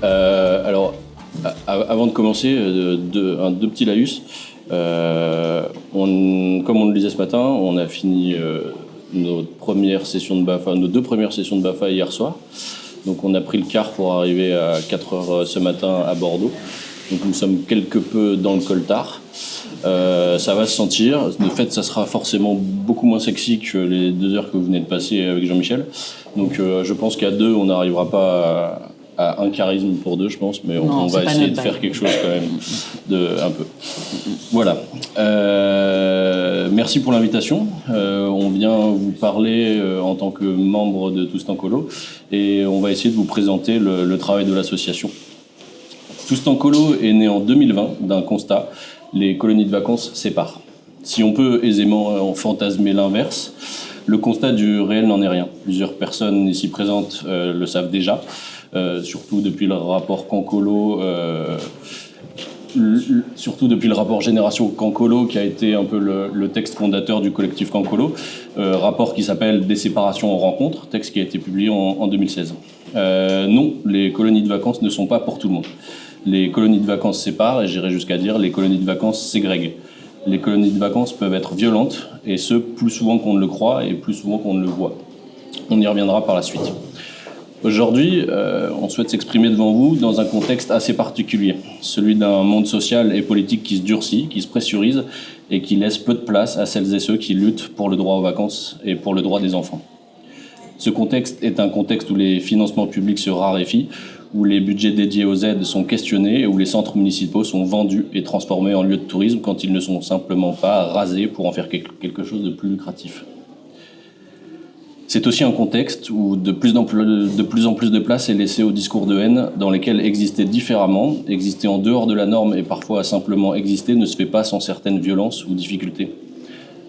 Alors, avant de commencer, deux petits laïus. Comme on le disait ce matin, on a fini nos deux premières sessions de BAFA hier soir. Donc on a pris le car pour arriver à 4h ce matin à Bordeaux. Donc nous sommes quelque peu dans le coltard. Ça va se sentir. De fait, ça sera forcément beaucoup moins sexy que les 2 heures que vous venez de passer avec Jean-Michel. Donc je pense qu'à 2, on n'arrivera pas à un charisme pour 2, je pense, mais on va essayer de faire quelque chose quand même, un peu. Voilà. Merci pour l'invitation. On vient vous parler en tant que membre de Tous en Colo et on va essayer de vous présenter le travail de l'association. Tous en Colo est né en 2020 d'un constat: les colonies de vacances séparent. Si on peut aisément fantasmer l'inverse, le constat du réel n'en est rien. Plusieurs personnes ici présentes le savent déjà, surtout depuis le rapport Cancolo, surtout depuis le rapport Génération Cancolo, qui a été un peu le texte fondateur du collectif Cancolo, rapport qui s'appelle Des séparations en rencontre, texte qui a été publié en 2016. Non, les colonies de vacances ne sont pas pour tout le monde. Les colonies de vacances séparent, et j'irai jusqu'à dire les colonies de vacances ségrèguent. Les colonies de vacances peuvent être violentes, et ce, plus souvent qu'on ne le croit et plus souvent qu'on ne le voit. On y reviendra par la suite. Aujourd'hui, on souhaite s'exprimer devant vous dans un contexte assez particulier, celui d'un monde social et politique qui se durcit, qui se pressurise et qui laisse peu de place à celles et ceux qui luttent pour le droit aux vacances et pour le droit des enfants. Ce contexte est un contexte où les financements publics se raréfient, où les budgets dédiés aux aides sont questionnés et où les centres municipaux sont vendus et transformés en lieux de tourisme quand ils ne sont simplement pas rasés pour en faire quelque chose de plus lucratif. C'est aussi un contexte où de plus en plus de place est laissée au discours de haine dans lesquels exister différemment, exister en dehors de la norme et parfois simplement exister ne se fait pas sans certaines violences ou difficultés.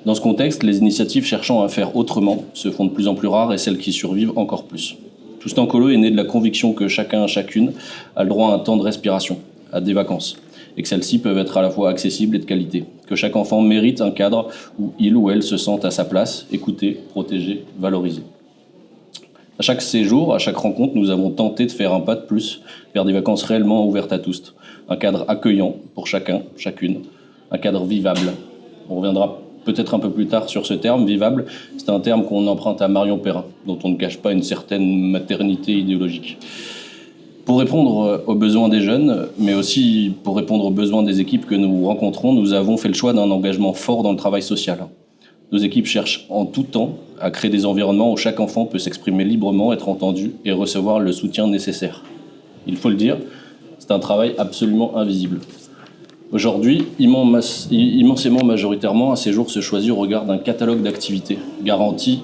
Dans ce contexte, les initiatives cherchant à faire autrement se font de plus en plus rares et celles qui survivent encore plus. Tous en Colo est né de la conviction que chacun, chacune a le droit à un temps de respiration, à des vacances, et que celles-ci peuvent être à la fois accessibles et de qualité, que chaque enfant mérite un cadre où il ou elle se sente à sa place, écouté, protégé, valorisé. À chaque séjour, à chaque rencontre, nous avons tenté de faire un pas de plus vers des vacances réellement ouvertes à tous, un cadre accueillant pour chacun, chacune, un cadre vivable. On reviendra peut-être un peu plus tard sur ce terme, vivable. C'est un terme qu'on emprunte à Marion Perrin, dont on ne cache pas une certaine maternité idéologique. Pour répondre aux besoins des jeunes, mais aussi pour répondre aux besoins des équipes que nous rencontrons, nous avons fait le choix d'un engagement fort dans le travail social. Nos équipes cherchent en tout temps à créer des environnements où chaque enfant peut s'exprimer librement, être entendu et recevoir le soutien nécessaire. Il faut le dire, c'est un travail absolument invisible. Aujourd'hui, immensément majoritairement, un séjour se choisit au regard d'un catalogue d'activités garanties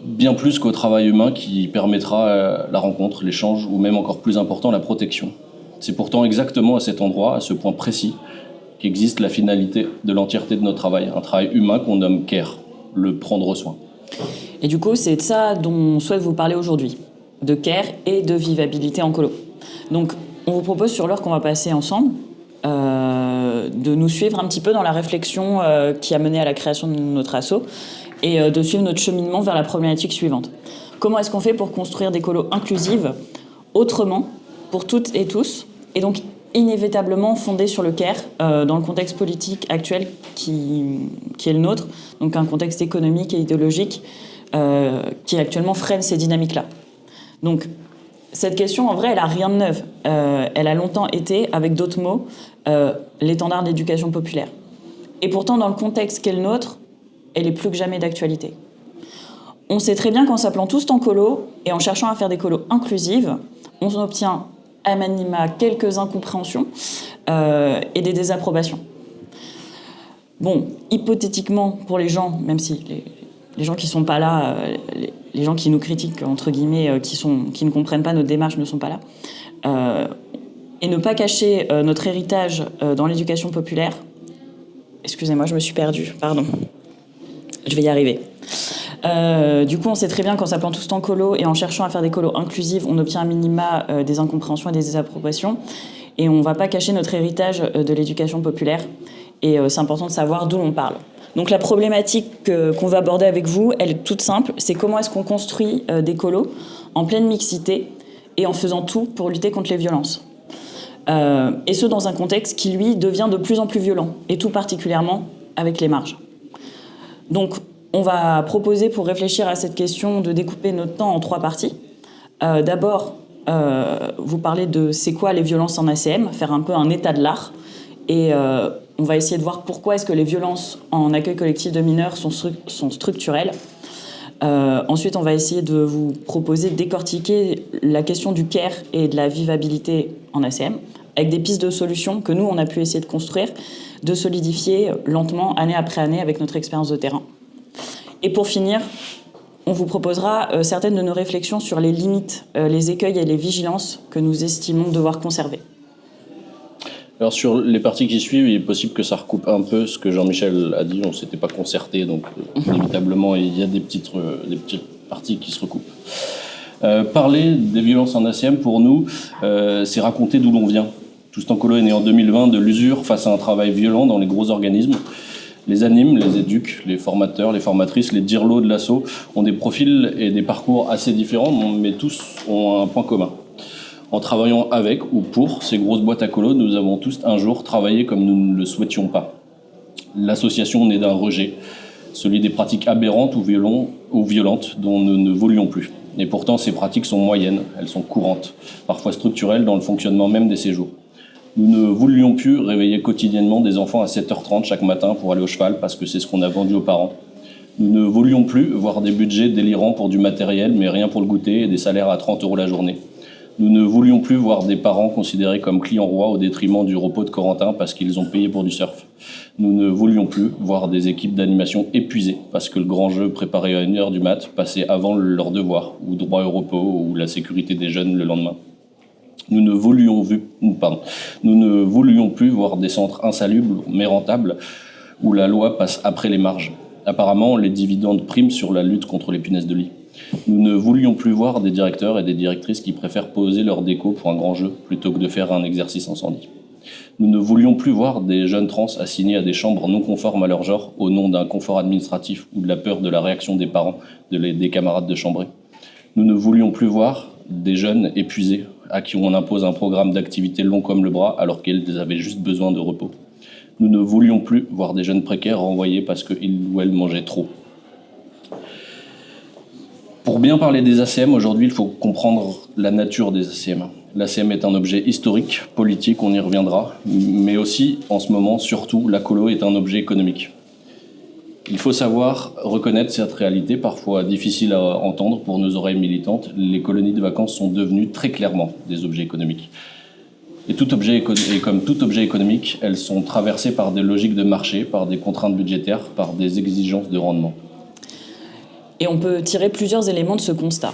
bien plus qu'au travail humain qui permettra la rencontre, l'échange ou même encore plus important, la protection. C'est pourtant exactement à cet endroit, à ce point précis, qu'existe la finalité de l'entièreté de notre travail, un travail humain qu'on nomme care, le prendre soin. Et du coup, c'est de ça dont on souhaite vous parler aujourd'hui, de care et de vivabilité en colo. Donc, on vous propose sur l'heure qu'on va passer ensemble de nous suivre un petit peu dans la réflexion qui a mené à la création de notre asso et de suivre notre cheminement vers la problématique suivante. Comment est-ce qu'on fait pour construire des colos inclusives autrement, pour toutes et tous, et donc inévitablement fondées sur le care dans le contexte politique actuel qui est le nôtre, donc un contexte économique et idéologique qui actuellement freine ces dynamiques-là. Donc, cette question, en vrai, elle n'a rien de neuf. Elle a longtemps été, avec d'autres mots, l'étendard d'éducation populaire. Et pourtant, dans le contexte qu'est le nôtre, elle est plus que jamais d'actualité. On sait très bien qu'en s'appelant tous en colo et en cherchant à faire des colos inclusives, on obtient à minima quelques incompréhensions et des désapprobations. Bon, hypothétiquement, pour les gens, même si les gens qui ne sont pas là, les gens qui nous critiquent, entre guillemets, qui ne comprennent pas notre démarche ne sont pas là, et ne pas cacher notre héritage dans l'éducation populaire. Excusez-moi, je me suis perdue, pardon. Je vais y arriver. Du coup, on sait très bien qu'en s'appelant tous en colo et en cherchant à faire des colos inclusives, on obtient un minima des incompréhensions et des désapprobations. Et on ne va pas cacher notre héritage de l'éducation populaire. Et c'est important de savoir d'où l'on parle. Donc la problématique qu'on va aborder avec vous, elle est toute simple. C'est comment est-ce qu'on construit des colos en pleine mixité et en faisant tout pour lutter contre les violences. Et ce, dans un contexte qui, lui, devient de plus en plus violent, et tout particulièrement avec les marges. Donc, on va proposer, pour réfléchir à cette question, de découper notre temps en 3 parties. D'abord, vous parlez de c'est quoi les violences en ACM, faire un peu un état de l'art. Et on va essayer de voir pourquoi est-ce que les violences en accueil collectif de mineurs sont structurelles. Ensuite, on va essayer de vous proposer de décortiquer la question du care et de la vivabilité en ACM, avec des pistes de solutions que nous, on a pu essayer de construire, de solidifier lentement, année après année, avec notre expérience de terrain. Et pour finir, on vous proposera certaines de nos réflexions sur les limites, les écueils et les vigilances que nous estimons devoir conserver. Alors sur les parties qui suivent, il est possible que ça recoupe un peu ce que Jean-Michel a dit. On ne s'était pas concerté, donc inévitablement, il y a des petites parties qui se recoupent. Parler des violences en ACM, pour nous, c'est raconter d'où l'on vient. Tous en Colo est né en 2020 de l'usure face à un travail violent dans les gros organismes. Les animes, les éduques, les formateurs, les formatrices, les dirlots de l'asso ont des profils et des parcours assez différents, mais tous ont un point commun. En travaillant avec ou pour ces grosses boîtes à colo, nous avons tous un jour travaillé comme nous ne le souhaitions pas. L'association naît d'un rejet, celui des pratiques aberrantes ou violentes dont nous ne voulions plus. Et pourtant, ces pratiques sont moyennes, elles sont courantes, parfois structurelles dans le fonctionnement même des séjours. Nous ne voulions plus réveiller quotidiennement des enfants à 7h30 chaque matin pour aller au cheval parce que c'est ce qu'on a vendu aux parents. Nous ne voulions plus voir des budgets délirants pour du matériel mais rien pour le goûter et des salaires à 30 € la journée. Nous ne voulions plus voir des parents considérés comme clients rois au détriment du repos de Corentin parce qu'ils ont payé pour du surf. Nous ne voulions plus voir des équipes d'animation épuisées parce que le grand jeu préparé à 1h du mat passait avant leur devoir, ou droit au repos, ou la sécurité des jeunes le lendemain. Nous ne voulions plus voir des centres insalubres mais rentables où la loi passe après les marges. Apparemment, les dividendes priment sur la lutte contre les punaises de lit. Nous ne voulions plus voir des directeurs et des directrices qui préfèrent poser leur déco pour un grand jeu plutôt que de faire un exercice incendie. Nous ne voulions plus voir des jeunes trans assignés à des chambres non conformes à leur genre au nom d'un confort administratif ou de la peur de la réaction des parents, des camarades de chambrée. Nous ne voulions plus voir des jeunes épuisés à qui on impose un programme d'activité long comme le bras alors qu'ils avaient juste besoin de repos. Nous ne voulions plus voir des jeunes précaires renvoyés parce qu'ils ou elles mangeaient trop. Pour bien parler des ACM, aujourd'hui, il faut comprendre la nature des ACM. L'ACM est un objet historique, politique, on y reviendra, mais aussi, en ce moment, surtout, la colo est un objet économique. Il faut savoir reconnaître cette réalité, parfois difficile à entendre pour nos oreilles militantes. Les colonies de vacances sont devenues très clairement des objets économiques. Et comme tout objet économique, elles sont traversées par des logiques de marché, par des contraintes budgétaires, par des exigences de rendement. Et on peut tirer plusieurs éléments de ce constat.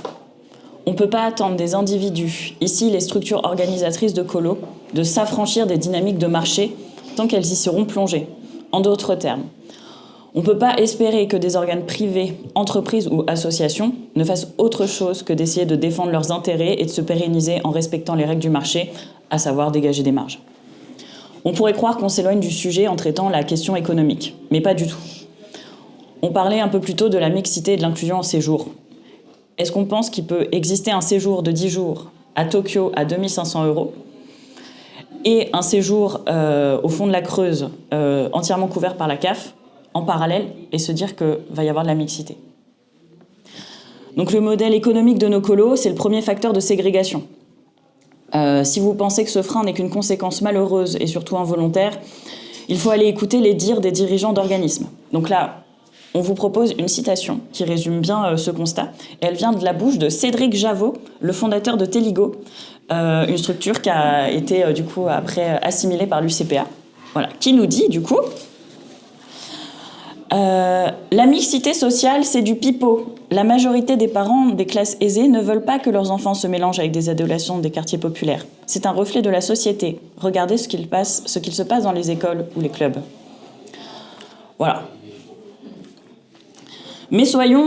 On ne peut pas attendre des individus, ici les structures organisatrices de colo, de s'affranchir des dynamiques de marché tant qu'elles y seront plongées. En d'autres termes, on ne peut pas espérer que des organes privés, entreprises ou associations ne fassent autre chose que d'essayer de défendre leurs intérêts et de se pérenniser en respectant les règles du marché, à savoir dégager des marges. On pourrait croire qu'on s'éloigne du sujet en traitant la question économique, mais pas du tout. On parlait un peu plus tôt de la mixité et de l'inclusion en séjour. Est-ce qu'on pense qu'il peut exister un séjour de 10 jours à Tokyo à 2 500 € et un séjour au fond de la Creuse entièrement couvert par la CAF en parallèle et se dire qu'il va y avoir de la mixité? Donc le modèle économique de nos colos, c'est le premier facteur de ségrégation. Si vous pensez que ce frein n'est qu'une conséquence malheureuse et surtout involontaire, il faut aller écouter les dires des dirigeants d'organismes. Donc là, on vous propose une citation qui résume bien ce constat. Et elle vient de la bouche de Cédric Javot, le fondateur de Téligo, une structure qui a été du coup après assimilée par l'UCPA. Voilà, qui nous dit du coup la mixité sociale, c'est du pipeau. La majorité des parents des classes aisées ne veulent pas que leurs enfants se mélangent avec des adolescents des quartiers populaires. C'est un reflet de la société. Regardez ce qu'il se passe dans les écoles ou les clubs. Voilà. Mais soyons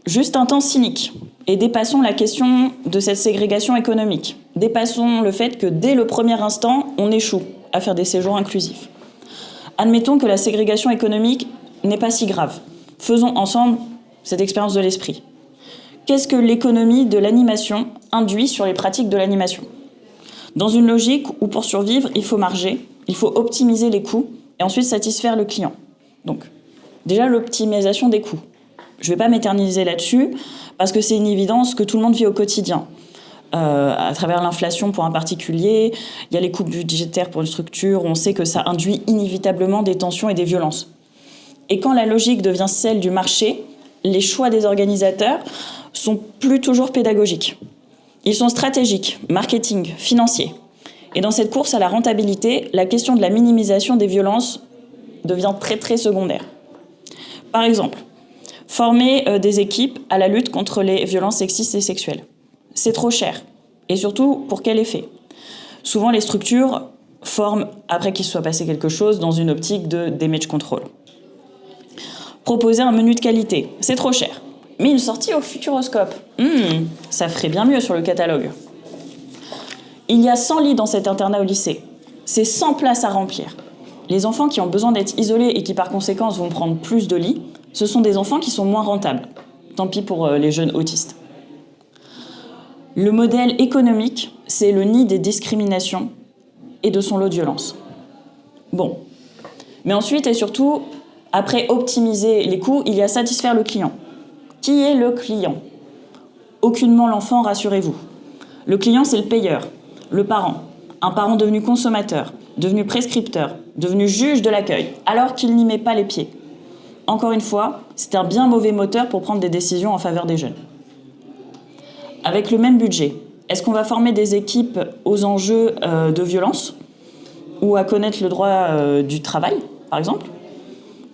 juste un temps cyniques et dépassons la question de cette ségrégation économique. Dépassons le fait que dès le premier instant, on échoue à faire des séjours inclusifs. Admettons que la ségrégation économique n'est pas si grave. Faisons ensemble cette expérience de l'esprit. qu'est-ce que l'économie de l'animation induit sur les pratiques de l'animation ? Dans une logique où pour survivre, il faut marger, il faut optimiser les coûts et ensuite satisfaire le client. Donc, déjà l'optimisation des coûts. Je ne vais pas m'éterniser là-dessus parce que c'est une évidence que tout le monde vit au quotidien. À travers l'inflation pour un particulier, il y a les coupes budgétaires pour une structure, on sait que ça induit inévitablement des tensions et des violences. Et quand la logique devient celle du marché, les choix des organisateurs sont plus toujours pédagogiques. Ils sont stratégiques, marketing, financiers. Et dans cette course à la rentabilité, la question de la minimisation des violences devient très très secondaire. Par exemple, former des équipes à la lutte contre les violences sexistes et sexuelles. C'est trop cher. Et surtout, pour quel effet ? Souvent, les structures forment, après qu'il se soit passé quelque chose, dans une optique de damage control. Proposer un menu de qualité, c'est trop cher. Mais une sortie au Futuroscope, ça ferait bien mieux sur le catalogue. Il y a 100 lits dans cet internat au lycée. C'est 100 places à remplir. Les enfants qui ont besoin d'être isolés et qui par conséquent vont prendre plus de lits, ce sont des enfants qui sont moins rentables. Tant pis pour les jeunes autistes. Le modèle économique, c'est le nid des discriminations et de son lot de violence. Bon. Mais ensuite et surtout, après optimiser les coûts, il y a satisfaire le client. Qui est le client ? Aucunement l'enfant, rassurez-vous. Le client, c'est le payeur, le parent. Un parent devenu consommateur, devenu prescripteur, devenu juge de l'accueil, alors qu'il n'y met pas les pieds. Encore une fois, c'est un bien mauvais moteur pour prendre des décisions en faveur des jeunes. Avec le même budget, est-ce qu'on va former des équipes aux enjeux de violence ou à connaître le droit du travail, par exemple ?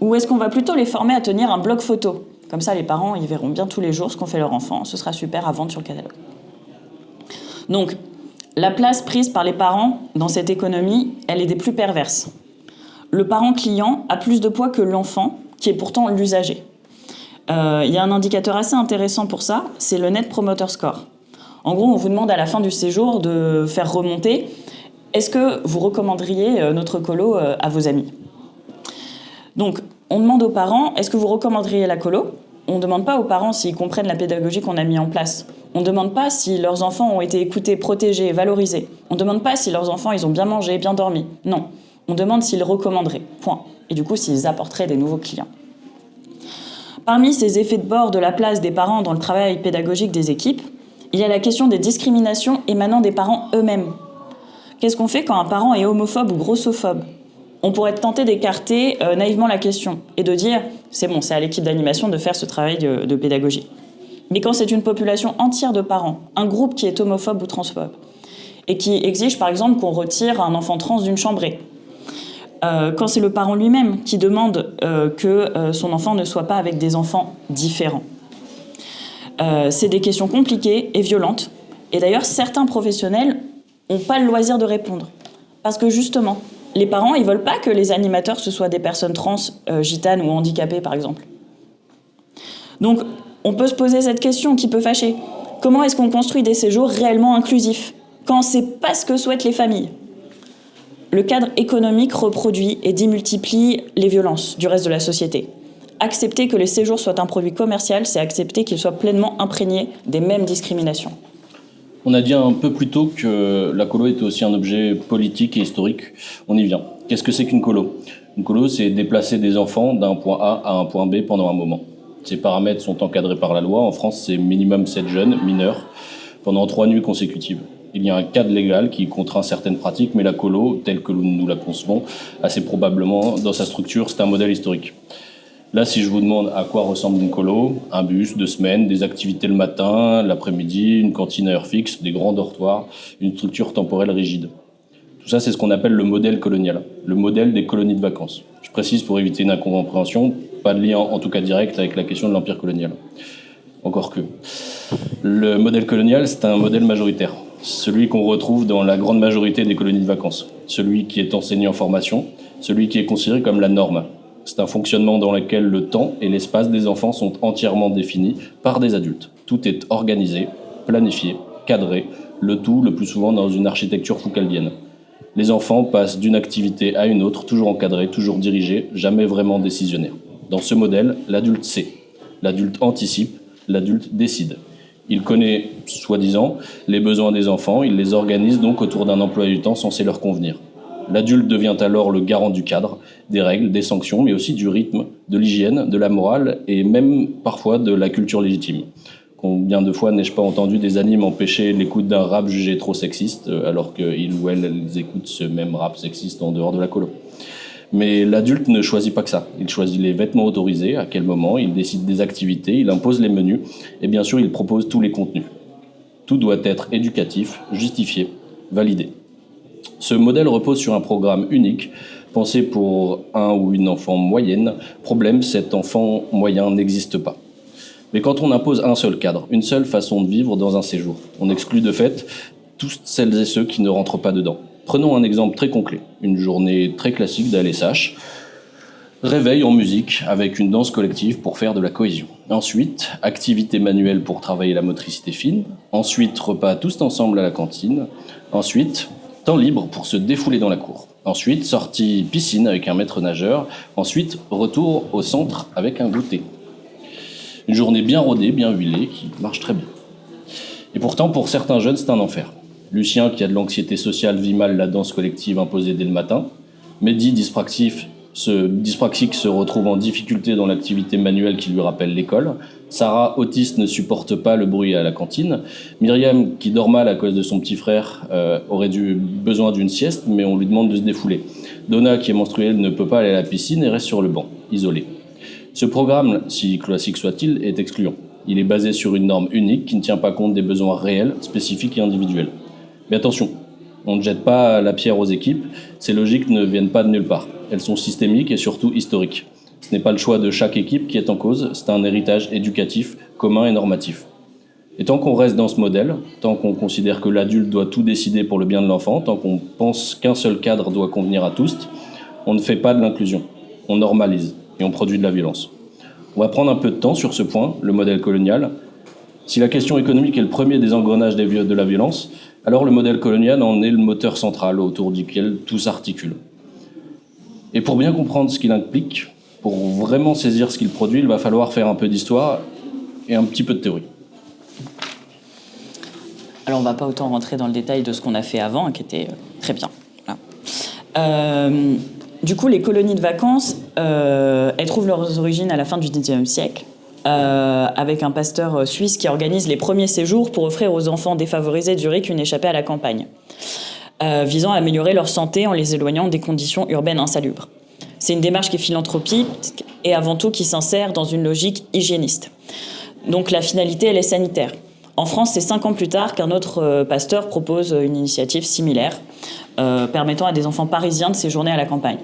Ou est-ce qu'on va plutôt les former à tenir un blog photo ? Comme ça, les parents, ils verront bien tous les jours ce qu'ont fait leur enfant. Ce sera super à vendre sur le catalogue. Donc, la place prise par les parents dans cette économie, elle est des plus perverses. Le parent client a plus de poids que l'enfant, qui est pourtant l'usager. Il y a un indicateur assez intéressant pour ça, c'est le Net Promoter Score. En gros, on vous demande à la fin du séjour de faire remonter « Est-ce que vous recommanderiez notre colo à vos amis ?» Donc, on demande aux parents « Est-ce que vous recommanderiez la colo ?» On ne demande pas aux parents s'ils comprennent la pédagogie qu'on a mis en place. On ne demande pas si leurs enfants ont été écoutés, protégés, valorisés. On ne demande pas si leurs enfants ils ont bien mangé, bien dormi. Non. On demande s'ils recommanderaient. Point. Et du coup, s'ils apporteraient des nouveaux clients. Parmi ces effets de bord de la place des parents dans le travail pédagogique des équipes, il y a la question des discriminations émanant des parents eux-mêmes. Qu'est-ce qu'on fait quand un parent est homophobe ou grossophobe ? On pourrait être tenté d'écarter naïvement la question et de dire « c'est bon, c'est à l'équipe d'animation de faire ce travail de pédagogie ». Mais quand c'est une population entière de parents, un groupe qui est homophobe ou transphobe, et qui exige par exemple qu'on retire un enfant trans d'une chambrée, quand c'est le parent lui-même qui demande que son enfant ne soit pas avec des enfants différents. C'est des questions compliquées et violentes. Et d'ailleurs, certains professionnels n'ont pas le loisir de répondre. Parce que justement, les parents, ils ne veulent pas que les animateurs, ce soient des personnes trans, gitanes ou handicapées, par exemple. Donc, on peut se poser cette question qui peut fâcher. Comment est-ce qu'on construit des séjours réellement inclusifs quand c'est pas ce que souhaitent les familles ? Le cadre économique reproduit et démultiplie les violences du reste de la société. Accepter que les séjours soient un produit commercial, c'est accepter qu'ils soient pleinement imprégnés des mêmes discriminations. On a dit un peu plus tôt que la colo était aussi un objet politique et historique. On y vient. Qu'est-ce que c'est qu'une colo ? Une colo, c'est déplacer des enfants d'un point A à un point B pendant un moment. Ces paramètres sont encadrés par la loi. En France, c'est minimum 7 jeunes mineurs pendant 3 nuits consécutives. Il y a un cadre légal qui contraint certaines pratiques, mais la colo, telle que nous la concevons, assez probablement dans sa structure, c'est un modèle historique. Là, si je vous demande à quoi ressemble une colo, un bus, 2 semaines, des activités le matin, l'après-midi, une cantine à heure fixe, des grands dortoirs, une structure temporelle rigide. Tout ça, c'est ce qu'on appelle le modèle colonial, le modèle des colonies de vacances. Je précise pour éviter une incompréhension, pas de lien en tout cas direct avec la question de l'empire colonial. Encore que. Le modèle colonial, c'est un modèle majoritaire. Celui qu'on retrouve dans la grande majorité des colonies de vacances. Celui qui est enseigné en formation, celui qui est considéré comme la norme. C'est un fonctionnement dans lequel le temps et l'espace des enfants sont entièrement définis par des adultes. Tout est organisé, planifié, cadré, le tout le plus souvent dans une architecture foucaldienne. Les enfants passent d'une activité à une autre, toujours encadrés, toujours dirigés, jamais vraiment décisionnaires. Dans ce modèle, l'adulte sait, l'adulte anticipe, l'adulte décide. Il connaît, soi-disant, les besoins des enfants, il les organise donc autour d'un emploi du temps censé leur convenir. L'adulte devient alors le garant du cadre, des règles, des sanctions, mais aussi du rythme, de l'hygiène, de la morale et même parfois de la culture légitime. Combien de fois n'ai-je pas entendu des animes empêcher l'écoute d'un rap jugé trop sexiste alors qu'ils ou elles écoutent ce même rap sexiste en dehors de la colo. Mais l'adulte ne choisit pas que ça. Il choisit les vêtements autorisés, à quel moment, il décide des activités, il impose les menus et bien sûr il propose tous les contenus. Tout doit être éducatif, justifié, validé. Ce modèle repose sur un programme unique, pensé pour un ou une enfant moyenne. Problème, cet enfant moyen n'existe pas. Mais quand on impose un seul cadre, une seule façon de vivre dans un séjour, on exclut de fait tous celles et ceux qui ne rentrent pas dedans. Prenons un exemple très concret, une journée très classique d'ALSH. Réveil en musique avec une danse collective pour faire de la cohésion. Ensuite, activité manuelle pour travailler la motricité fine. Ensuite, repas tous ensemble à la cantine. Ensuite, temps libre pour se défouler dans la cour. Ensuite, sortie piscine avec un maître nageur. Ensuite, retour au centre avec un goûter. Une journée bien rodée, bien huilée, qui marche très bien. Et pourtant, pour certains jeunes, c'est un enfer. Lucien, qui a de l'anxiété sociale, vit mal la danse collective imposée dès le matin. Mehdi, dyspraxique, se retrouve en difficulté dans l'activité manuelle qui lui rappelle l'école. Sarah, autiste, ne supporte pas le bruit à la cantine. Myriam, qui dort mal à cause de son petit frère, aurait besoin d'une sieste, mais on lui demande de se défouler. Donna, qui est menstruelle, ne peut pas aller à la piscine et reste sur le banc, isolée. Ce programme, si classique soit-il, est excluant. Il est basé sur une norme unique qui ne tient pas compte des besoins réels, spécifiques et individuels. Mais attention, on ne jette pas la pierre aux équipes, ces logiques ne viennent pas de nulle part. Elles sont systémiques et surtout historiques. Ce n'est pas le choix de chaque équipe qui est en cause, c'est un héritage éducatif, commun et normatif. Et tant qu'on reste dans ce modèle, tant qu'on considère que l'adulte doit tout décider pour le bien de l'enfant, tant qu'on pense qu'un seul cadre doit convenir à tous, on ne fait pas de l'inclusion, on normalise et on produit de la violence. On va prendre un peu de temps sur ce point, le modèle colonial. Si la question économique est le premier des engrenages de la violence, alors le modèle colonial en est le moteur central autour duquel tout s'articule. Et pour bien comprendre ce qu'il implique, pour vraiment saisir ce qu'il produit, il va falloir faire un peu d'histoire et un petit peu de théorie. Alors on ne va pas autant rentrer dans le détail de ce qu'on a fait avant, qui était très bien. Voilà. Du coup, les colonies de vacances, elles trouvent leurs origines à la fin du XIXe siècle, avec un pasteur suisse qui organise les premiers séjours pour offrir aux enfants défavorisés de Zurich une échappée à la campagne, visant à améliorer leur santé en les éloignant des conditions urbaines insalubres. C'est une démarche qui est philanthropique et avant tout qui s'insère dans une logique hygiéniste. Donc la finalité, elle est sanitaire. En France, c'est 5 ans plus tard qu'un autre pasteur propose une initiative similaire, permettant à des enfants parisiens de séjourner à la campagne.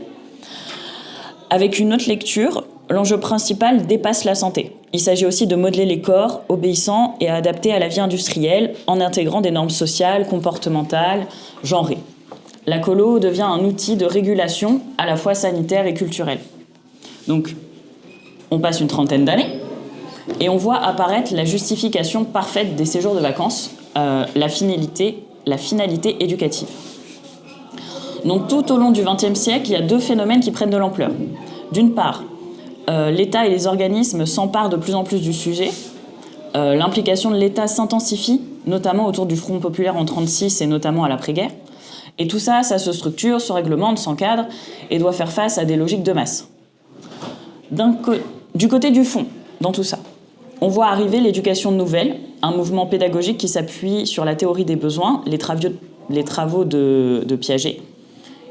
Avec une autre lecture, l'enjeu principal dépasse la santé. Il s'agit aussi de modeler les corps obéissants et adaptés à la vie industrielle en intégrant des normes sociales, comportementales, genrées. La colo devient un outil de régulation à la fois sanitaire et culturelle. Donc, on passe une trentaine d'années et on voit apparaître la justification parfaite des séjours de vacances, la finalité éducative. Donc tout au long du XXe siècle, il y a 2 phénomènes qui prennent de l'ampleur. D'une part, l'État et les organismes s'emparent de plus en plus du sujet. L'implication de l'État s'intensifie, notamment autour du Front populaire en 1936 et notamment à l'après-guerre. Et tout ça, ça se structure, se réglemente, s'encadre et doit faire face à des logiques de masse. Du côté du fond, dans tout ça, on voit arriver l'éducation nouvelle, un mouvement pédagogique qui s'appuie sur la théorie des besoins, les travaux de Piaget,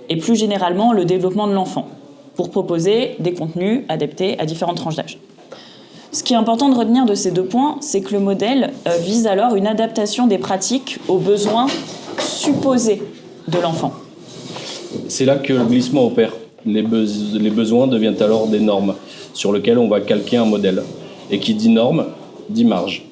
et plus généralement le développement de l'enfant, pour proposer des contenus adaptés à différentes tranches d'âge. Ce qui est important de retenir de ces 2 points, c'est que le modèle vise alors une adaptation des pratiques aux besoins supposés de l'enfant. C'est là que le glissement opère. Les besoins deviennent alors des normes sur lesquelles on va calquer un modèle. Et qui dit norme, dit marge.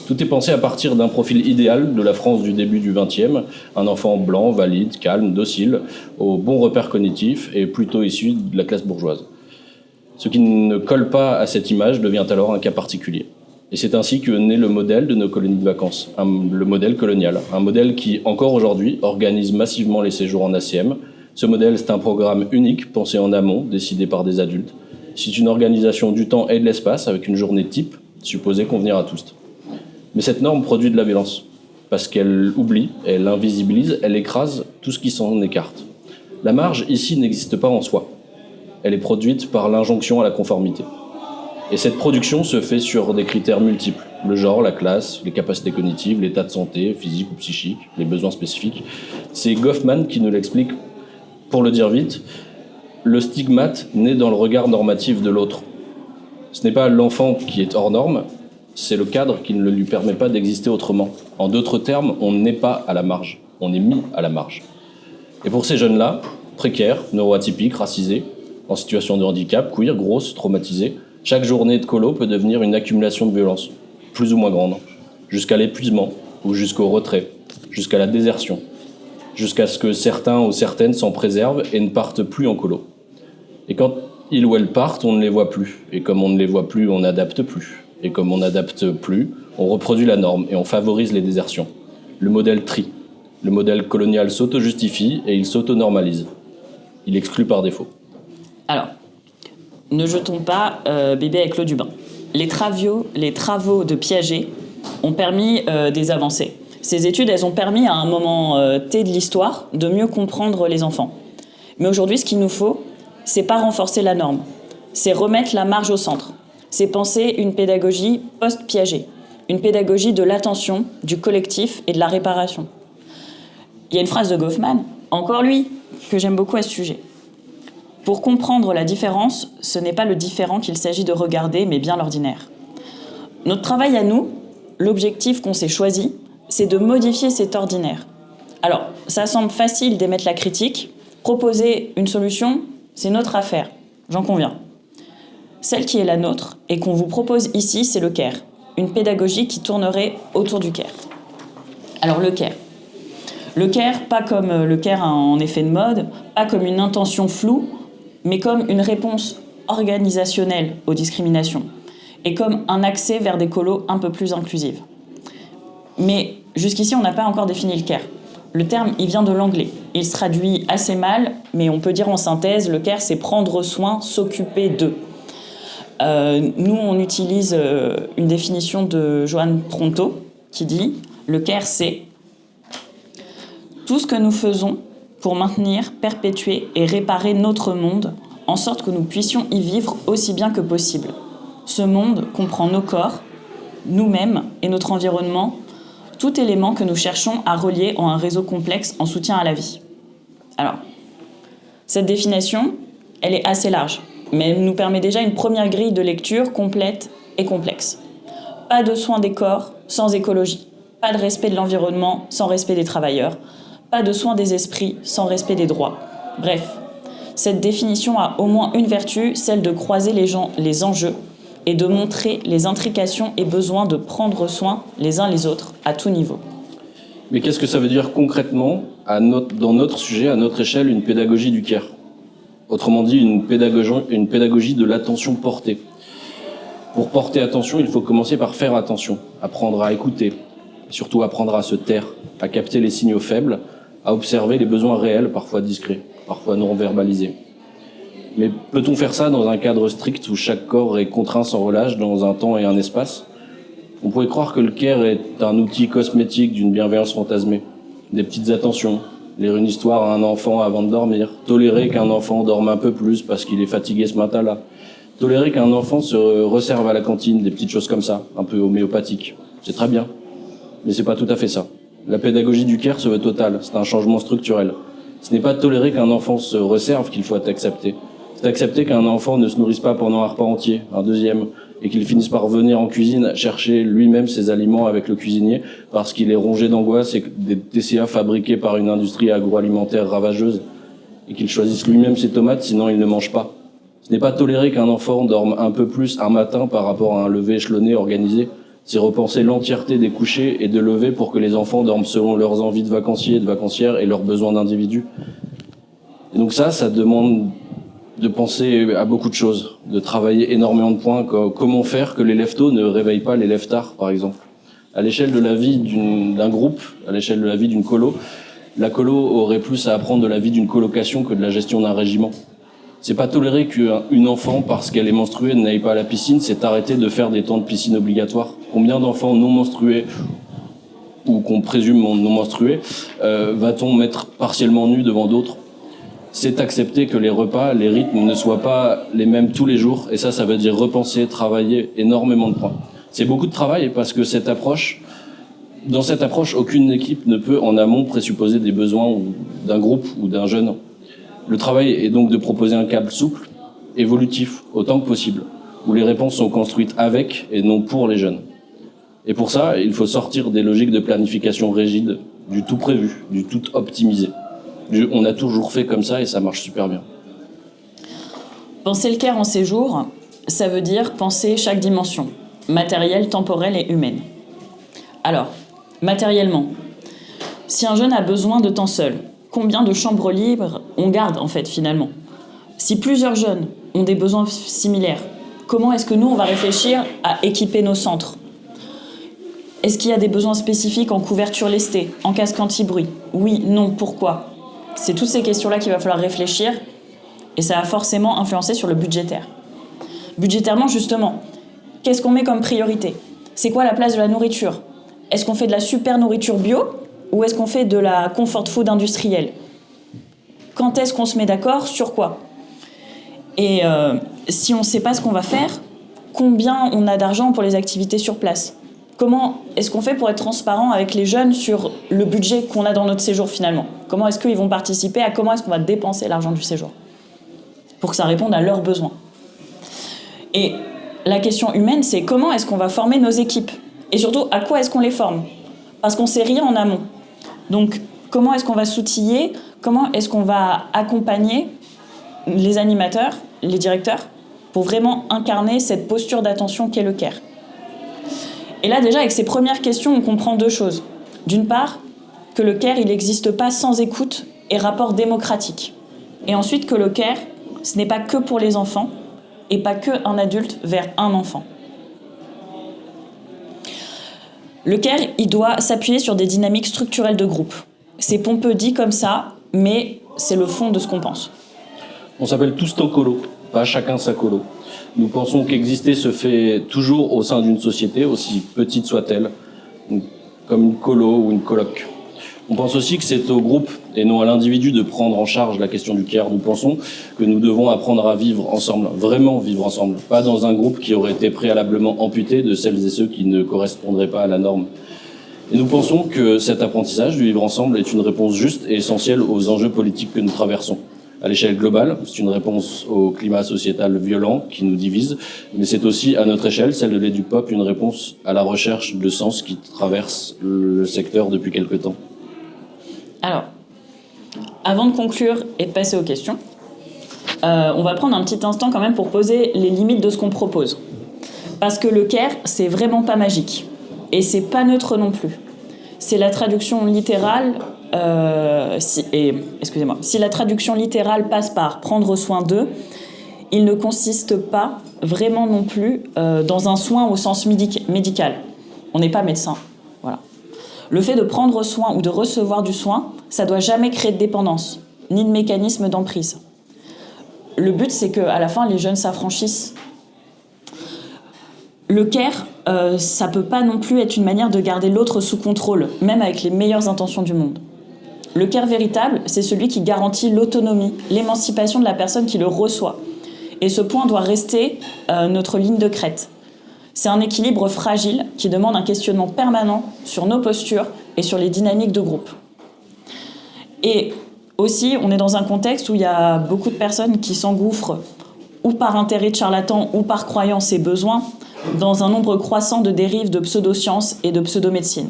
Tout est pensé à partir d'un profil idéal de la France du début du XXe, un enfant blanc, valide, calme, docile, au bon repère cognitif et plutôt issu de la classe bourgeoise. Ce qui ne colle pas à cette image devient alors un cas particulier. Et c'est ainsi que naît le modèle de nos colonies de vacances, le modèle colonial, un modèle qui, encore aujourd'hui, organise massivement les séjours en ACM. Ce modèle, c'est un programme unique, pensé en amont, décidé par des adultes. C'est une organisation du temps et de l'espace avec une journée type, supposée convenir à tous. Mais cette norme produit de la violence, parce qu'elle oublie, elle invisibilise, elle écrase tout ce qui s'en écarte. La marge, ici, n'existe pas en soi. Elle est produite par l'injonction à la conformité. Et cette production se fait sur des critères multiples. Le genre, la classe, les capacités cognitives, l'état de santé, physique ou psychique, les besoins spécifiques. C'est Goffman qui nous l'explique. Pour le dire vite, le stigmate naît dans le regard normatif de l'autre. Ce n'est pas l'enfant qui est hors norme, c'est le cadre qui ne lui permet pas d'exister autrement. En d'autres termes, on n'est pas à la marge, on est mis à la marge. Et pour ces jeunes-là, précaires, neuroatypiques, racisés, en situation de handicap, queer, grosses, traumatisés, chaque journée de colo peut devenir une accumulation de violence, plus ou moins grande, jusqu'à l'épuisement ou jusqu'au retrait, jusqu'à la désertion, jusqu'à ce que certains ou certaines s'en préservent et ne partent plus en colo. Et quand ils ou elles partent, on ne les voit plus. Et comme on ne les voit plus, on n'adapte plus. Et comme on n'adapte plus, on reproduit la norme et on favorise les désertions. Le modèle trie. Le modèle colonial s'auto-justifie et il s'auto-normalise. Il exclut par défaut. Alors, ne jetons pas bébé avec l'eau du bain. Les travaux de Piaget ont permis des avancées. Ces études, elles ont permis à un moment T de l'histoire de mieux comprendre les enfants. Mais aujourd'hui, ce qu'il nous faut, c'est pas renforcer la norme, c'est remettre la marge au centre. C'est penser une pédagogie post-Piaget, une pédagogie de l'attention, du collectif et de la réparation. Il y a une phrase de Goffman, encore lui, que j'aime beaucoup à ce sujet. Pour comprendre la différence, ce n'est pas le différent qu'il s'agit de regarder, mais bien l'ordinaire. Notre travail à nous, l'objectif qu'on s'est choisi, c'est de modifier cet ordinaire. Alors, ça semble facile d'émettre la critique. Proposer une solution, c'est notre affaire, j'en conviens. Celle qui est la nôtre et qu'on vous propose ici, c'est le CARE, une pédagogie qui tournerait autour du CARE. Alors le CARE. Le CARE, pas comme le CARE en effet de mode, pas comme une intention floue, mais comme une réponse organisationnelle aux discriminations et comme un accès vers des colos un peu plus inclusives. Mais jusqu'ici, on n'a pas encore défini le CARE. Le terme, il vient de l'anglais. Il se traduit assez mal, mais on peut dire en synthèse, le CARE, c'est prendre soin, s'occuper d'eux. Nous, on utilise une définition de Joanne Tronto qui dit « Le CARE, c'est tout ce que nous faisons pour maintenir, perpétuer et réparer notre monde, en sorte que nous puissions y vivre aussi bien que possible. Ce monde comprend nos corps, nous-mêmes et notre environnement, tout élément que nous cherchons à relier en un réseau complexe en soutien à la vie. » Alors, cette définition, elle est assez large, mais elle nous permet déjà une première grille de lecture complète et complexe. Pas de soins des corps sans écologie, pas de respect de l'environnement sans respect des travailleurs, pas de soins des esprits sans respect des droits. Bref, cette définition a au moins une vertu, celle de croiser les enjeux et de montrer les intrications et besoins de prendre soin les uns les autres à tout niveau. Mais qu'est-ce que ça veut dire concrètement, dans notre sujet, à notre échelle, une pédagogie du CARE ? Autrement dit, une pédagogie de l'attention portée. Pour porter attention, il faut commencer par faire attention, apprendre à écouter, et surtout apprendre à se taire, à capter les signaux faibles, à observer les besoins réels, parfois discrets, parfois non verbalisés. Mais peut-on faire ça dans un cadre strict où chaque corps est contraint sans relâche dans un temps et un espace ? On pourrait croire que le CARE est un outil cosmétique d'une bienveillance fantasmée. Des petites attentions, lire une histoire à un enfant avant de dormir, tolérer qu'un enfant dorme un peu plus parce qu'il est fatigué ce matin-là, tolérer qu'un enfant se resserve à la cantine, des petites choses comme ça, un peu homéopathiques. C'est très bien, mais c'est pas tout à fait ça. La pédagogie du CARE se veut totale, c'est un changement structurel. Ce n'est pas tolérer qu'un enfant se resserve qu'il faut accepter. C'est accepter qu'un enfant ne se nourrisse pas pendant un repas entier, un deuxième, et qu'il finisse par venir en cuisine chercher lui-même ses aliments avec le cuisinier parce qu'il est rongé d'angoisse et des TCA fabriqués par une industrie agroalimentaire ravageuse, et qu'il choisisse lui-même ses tomates, sinon il ne mange pas. Ce n'est pas tolérer qu'un enfant dorme un peu plus un matin par rapport à un lever échelonné organisé. C'est repenser l'entièreté des couchers et de levées pour que les enfants dorment selon leurs envies de vacanciers et de vacancières et leurs besoins d'individus. Et donc ça demande de penser à beaucoup de choses, de travailler énormément de points, comment faire que l'élève tôt ne réveille pas l'élève tard, par exemple. À l'échelle de la vie d'un groupe, à l'échelle de la vie d'une colo, la colo aurait plus à apprendre de la vie d'une colocation que de la gestion d'un régiment. C'est pas tolérer qu'une enfant, parce qu'elle est menstruée, n'aille pas à la piscine, c'est arrêter de faire des temps de piscine obligatoires. Combien d'enfants non menstrués ou qu'on présume non menstrués va-t-on mettre partiellement nus devant d'autres? C'est accepter que les repas, les rythmes ne soient pas les mêmes tous les jours, et ça veut dire repenser, travailler énormément de points. C'est beaucoup de travail parce que dans cette approche, aucune équipe ne peut en amont présupposer des besoins d'un groupe ou d'un jeune. Le travail est donc de proposer un cadre souple, évolutif, autant que possible, où les réponses sont construites avec et non pour les jeunes. Et pour ça, il faut sortir des logiques de planification rigide, du tout prévu, du tout optimisé. On a toujours fait comme ça et ça marche super bien. Penser le care en séjour, ça veut dire penser chaque dimension, matérielle, temporelle et humaine. Alors, matériellement, si un jeune a besoin de temps seul, combien de chambres libres on garde en fait finalement? Si plusieurs jeunes ont des besoins similaires, comment est-ce que nous on va réfléchir à équiper nos centres? Est-ce qu'il y a des besoins spécifiques en couverture lestée, en casque anti-bruit? Oui, non, pourquoi? C'est toutes ces questions-là qu'il va falloir réfléchir et ça va forcément influencer sur le budgétaire. Budgétairement, justement, qu'est-ce qu'on met comme priorité? C'est quoi la place de la nourriture? Est-ce qu'on fait de la super nourriture bio ou est-ce qu'on fait de la comfort food industrielle? Quand est-ce qu'on se met d'accord sur quoi? Et si on ne sait pas ce qu'on va faire, combien on a d'argent pour les activités sur place? Comment est-ce qu'on fait pour être transparent avec les jeunes sur le budget qu'on a dans notre séjour finalement? Comment est-ce qu'ils vont participer à comment est-ce qu'on va dépenser l'argent du séjour? Pour que ça réponde à leurs besoins. Et la question humaine, c'est comment est-ce qu'on va former nos équipes? Et surtout, à quoi est-ce qu'on les forme? Parce qu'on ne sait rien en amont. Donc, comment est-ce qu'on va s'outiller? Comment est-ce qu'on va accompagner les animateurs, les directeurs, pour vraiment incarner cette posture d'attention qu'est le care? Et là, déjà, avec ces premières questions, on comprend deux choses. D'une part, que le care, il n'existe pas sans écoute et rapport démocratique. Et ensuite, que le care, ce n'est pas que pour les enfants et pas qu'un adulte vers un enfant. Le care, il doit s'appuyer sur des dynamiques structurelles de groupe. C'est pompeux dit comme ça, mais c'est le fond de ce qu'on pense. On s'appelle tous en colo, pas chacun sa colo. Nous pensons qu'exister se fait toujours au sein d'une société, aussi petite soit-elle, comme une colo ou une coloc. On pense aussi que c'est au groupe et non à l'individu de prendre en charge la question du care. Nous pensons que nous devons apprendre à vivre ensemble, vraiment vivre ensemble, pas dans un groupe qui aurait été préalablement amputé de celles et ceux qui ne correspondraient pas à la norme. Et nous pensons que cet apprentissage du vivre ensemble est une réponse juste et essentielle aux enjeux politiques que nous traversons. À l'échelle globale, c'est une réponse au climat sociétal violent qui nous divise, mais c'est aussi à notre échelle, celle de l'EduPop, une réponse à la recherche de sens qui traverse le secteur depuis quelque temps. Alors, avant de conclure et de passer aux questions, on va prendre un petit instant quand même pour poser les limites de ce qu'on propose. Parce que le care, c'est vraiment pas magique. Et c'est pas neutre non plus. C'est la traduction littérale... si la traduction littérale passe par prendre soin d'eux, il ne consiste pas vraiment non plus dans un soin au sens médical. On n'est pas médecin. Voilà. Le fait de prendre soin ou de recevoir du soin, ça ne doit jamais créer de dépendance, ni de mécanisme d'emprise. Le but, c'est qu'à la fin, les jeunes s'affranchissent. Le care, ça ne peut pas non plus être une manière de garder l'autre sous contrôle, même avec les meilleures intentions du monde. Le care véritable, c'est celui qui garantit l'autonomie, l'émancipation de la personne qui le reçoit. Et ce point doit rester notre ligne de crête. C'est un équilibre fragile qui demande un questionnement permanent sur nos postures et sur les dynamiques de groupe. Et aussi, on est dans un contexte où il y a beaucoup de personnes qui s'engouffrent, ou par intérêt de charlatan, ou par croyance et besoin, dans un nombre croissant de dérives de pseudosciences et de pseudomédecine.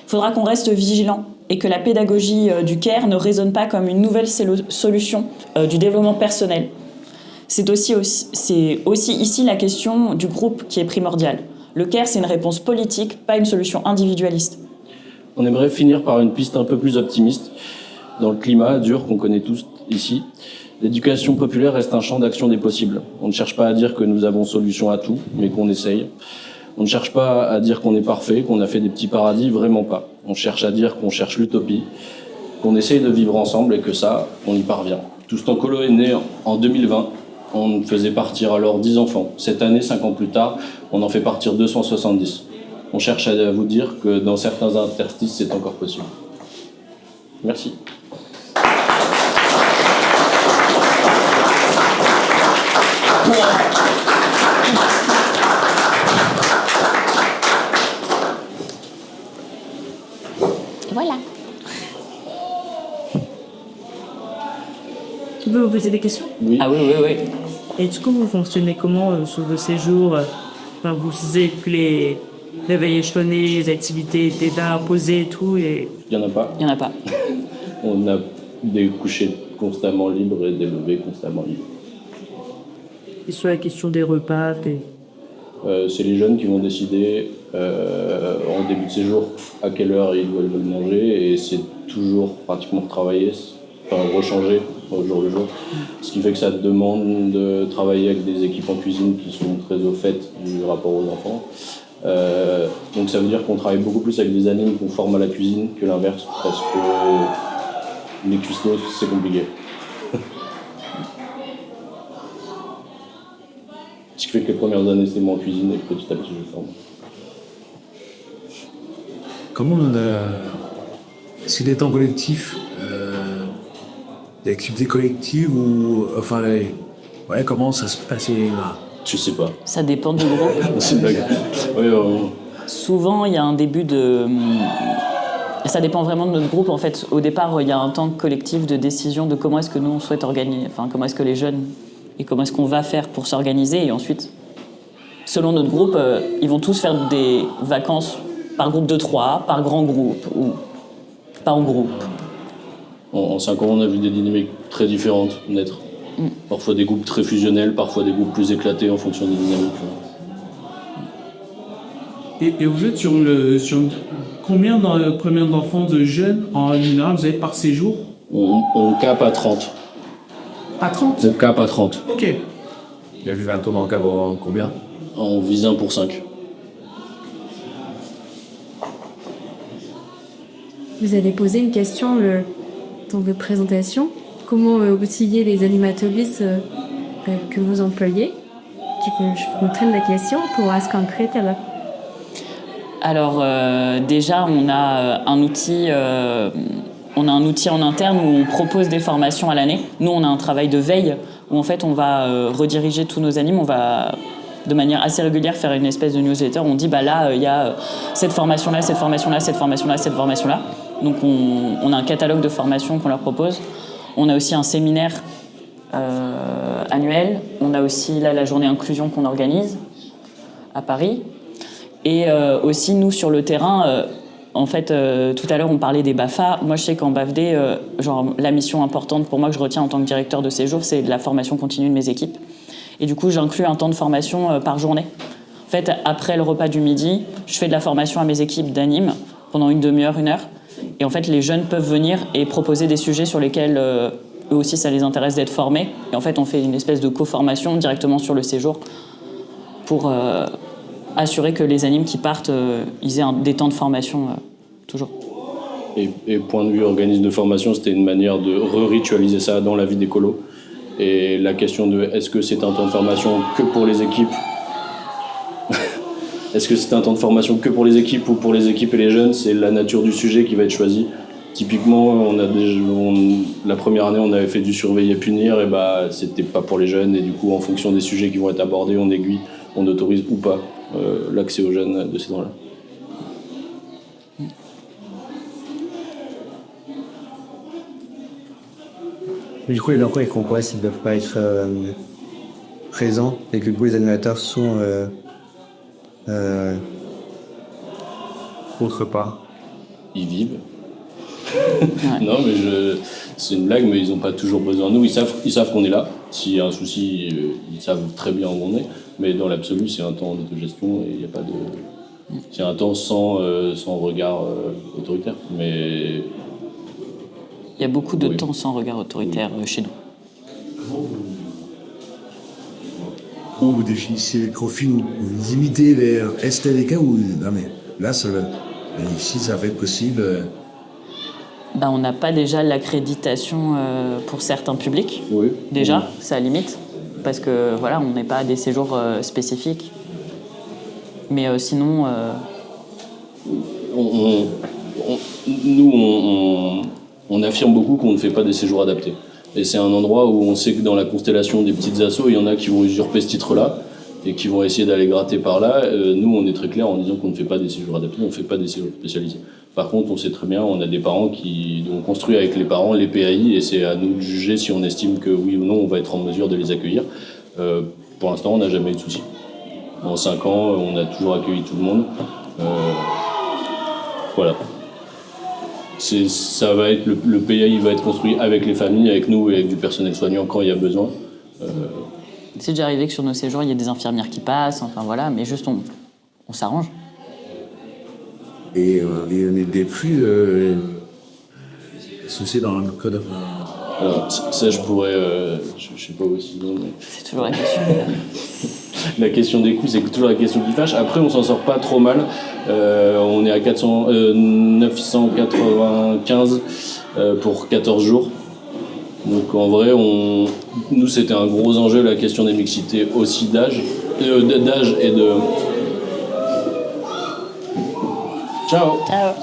Il faudra qu'on reste vigilant et que la pédagogie du care ne résonne pas comme une nouvelle solution du développement personnel. C'est aussi ici la question du groupe qui est primordiale. Le care, c'est une réponse politique, pas une solution individualiste. On aimerait finir par une piste un peu plus optimiste. Dans le climat dur qu'on connaît tous ici, l'éducation populaire reste un champ d'action des possibles. On ne cherche pas à dire que nous avons solution à tout, mais qu'on essaye. On ne cherche pas à dire qu'on est parfait, qu'on a fait des petits paradis, vraiment pas. On cherche à dire qu'on cherche l'utopie, qu'on essaye de vivre ensemble et que ça, on y parvient. Tout ce temps colo est né en 2020. On faisait partir alors 10 enfants. Cette année, 5 ans plus tard, on en fait partir 270. On cherche à vous dire que dans certains interstices, c'est encore possible. Merci. Voilà. Tu peux vous poser des questions? Oui. Ah oui, oui, oui. Et du coup, vous fonctionnez comment sur vos séjours? Enfin, vous faisiez plus les réveils échelonnés, les activités étaient là, posées et tout, et... Il n'y en a pas. Il n'y en a pas. On a des couchers constamment libres et des levées constamment libres. Et sur la question des repas, C'est les jeunes qui vont décider en début de séjour à quelle heure ils veulent manger et c'est toujours pratiquement retravaillé, enfin rechanger au jour le jour. Ce qui fait que ça demande de travailler avec des équipes en cuisine qui sont très au fait du rapport aux enfants. Donc ça veut dire qu'on travaille beaucoup plus avec des animes qu'on forme à la cuisine que l'inverse parce que les cuistots c'est compliqué. Ce qui fait que les premières années, c'est moi en cuisine et petit à petit, je forme. Comment est-ce qu'il est temps collectif, des activités collectives ou enfin, ouais, comment ça se passe là? Je sais pas. Ça dépend du groupe. C'est une blague. Oui, Souvent, il y a un début de... Ça dépend vraiment de notre groupe. En fait, au départ, il y a un temps collectif de décision de comment est-ce que nous, on souhaite organiser, enfin, comment est-ce que les jeunes, et comment est-ce qu'on va faire pour s'organiser. Et ensuite, selon notre groupe, ils vont tous faire des vacances par groupe de 3, par grand groupe, ou par groupe. En 5 ans, on a vu des dynamiques très différentes naître. Parfois des groupes très fusionnels, parfois des groupes plus éclatés en fonction des dynamiques. Et vous êtes sur combien d'enfants de jeunes en général vous avez par séjour? On cape à 30. À 30? On cape à 30. Ok. Il y a vu un tournoi en cave en combien? On vise 1 pour 5. Vous avez posé une question dans votre présentation. Comment outiller les animatoristes que vous employez? Je vous traîne la question pour ce concret. Alors déjà, on a un outil en interne où on propose des formations à l'année. Nous, on a un travail de veille où en fait on va rediriger tous nos animes. On va de manière assez régulière faire une espèce de newsletter. On dit là, il y a cette formation-là, cette formation-là, cette formation-là, cette formation-là. Donc on a un catalogue de formations qu'on leur propose. On a aussi un séminaire annuel. On a aussi là la journée inclusion qu'on organise à Paris. Et aussi, nous, sur le terrain, en fait, tout à l'heure, on parlait des BAFA. Moi, je sais qu'en BAFD, la mission importante pour moi que je retiens en tant que directeur de séjour, c'est de la formation continue de mes équipes. Et du coup, j'inclus un temps de formation par journée. En fait, après le repas du midi, je fais de la formation à mes équipes d'anime pendant une demi-heure, 1 heure. Et en fait, les jeunes peuvent venir et proposer des sujets sur lesquels eux aussi, ça les intéresse d'être formés. Et en fait, on fait une espèce de co-formation directement sur le séjour pour assurer que les animes qui partent, ils aient des temps de formation toujours. Et point de vue organisme de formation, c'était une manière de re-ritualiser ça dans la vie des colos. Et la question de est-ce que c'est un temps de formation que pour les équipes Est-ce que c'est un temps de formation que pour les équipes ou pour les équipes et les jeunes? C'est la nature du sujet qui va être choisie. Typiquement, la première année, on avait fait du surveiller punir, et c'était pas pour les jeunes. Et du coup, en fonction des sujets qui vont être abordés, on aiguille, on autorise ou pas l'accès aux jeunes de ces temps-là. Du coup, les locaux, ils font quoi s'ils ne peuvent pas être présents et que les animateurs sont autre part? Ils vivent. Non, mais c'est une blague, mais ils n'ont pas toujours besoin de nous. Ils savent qu'on est là. S'il y a un souci, ils savent très bien où on est. Mais dans l'absolu, c'est un temps d'autogestion et il n'y a pas de. C'est un temps sans regard autoritaire. Mais il y a beaucoup de oui. temps sans regard autoritaire chez nous. Comment vous définissez les profils? Vous imitez vers STLK ou non mais là, ici, ça va être possible. On n'a pas déjà l'accréditation pour certains publics. Oui. Déjà, ça limite. Parce que voilà, on n'est pas à des séjours spécifiques. Mais sinon... On affirme beaucoup qu'on ne fait pas des séjours adaptés. Et c'est un endroit où on sait que dans la constellation des petites assos, il y en a qui vont usurper ce titre-là et qui vont essayer d'aller gratter par là. Nous, on est très clair en disant qu'on ne fait pas des séjours adaptés, on ne fait pas des séjours spécialisés. Par contre, on sait très bien, on a des parents qui ont construit avec les parents les PAI et c'est à nous de juger si on estime que oui ou non, on va être en mesure de les accueillir. Pour l'instant, on n'a jamais eu de soucis. En 5 ans, on a toujours accueilli tout le monde. Voilà. Ça va être le PAI va être construit avec les familles, avec nous et avec du personnel soignant quand il y a besoin. C'est déjà arrivé que sur nos séjours, il y ait des infirmières qui passent, enfin voilà, mais juste on s'arrange. Et il y a des flux associés dans le code. Alors, ça, je pourrais. Je sais pas aussi bien, mais... C'est toujours la question. La question des coûts, c'est toujours la question qui fâche. Après, on s'en sort pas trop mal. On est à 995 pour 14 jours. Donc en vrai, nous, c'était un gros enjeu, la question des mixités aussi d'âge et de... Ciao. Ciao.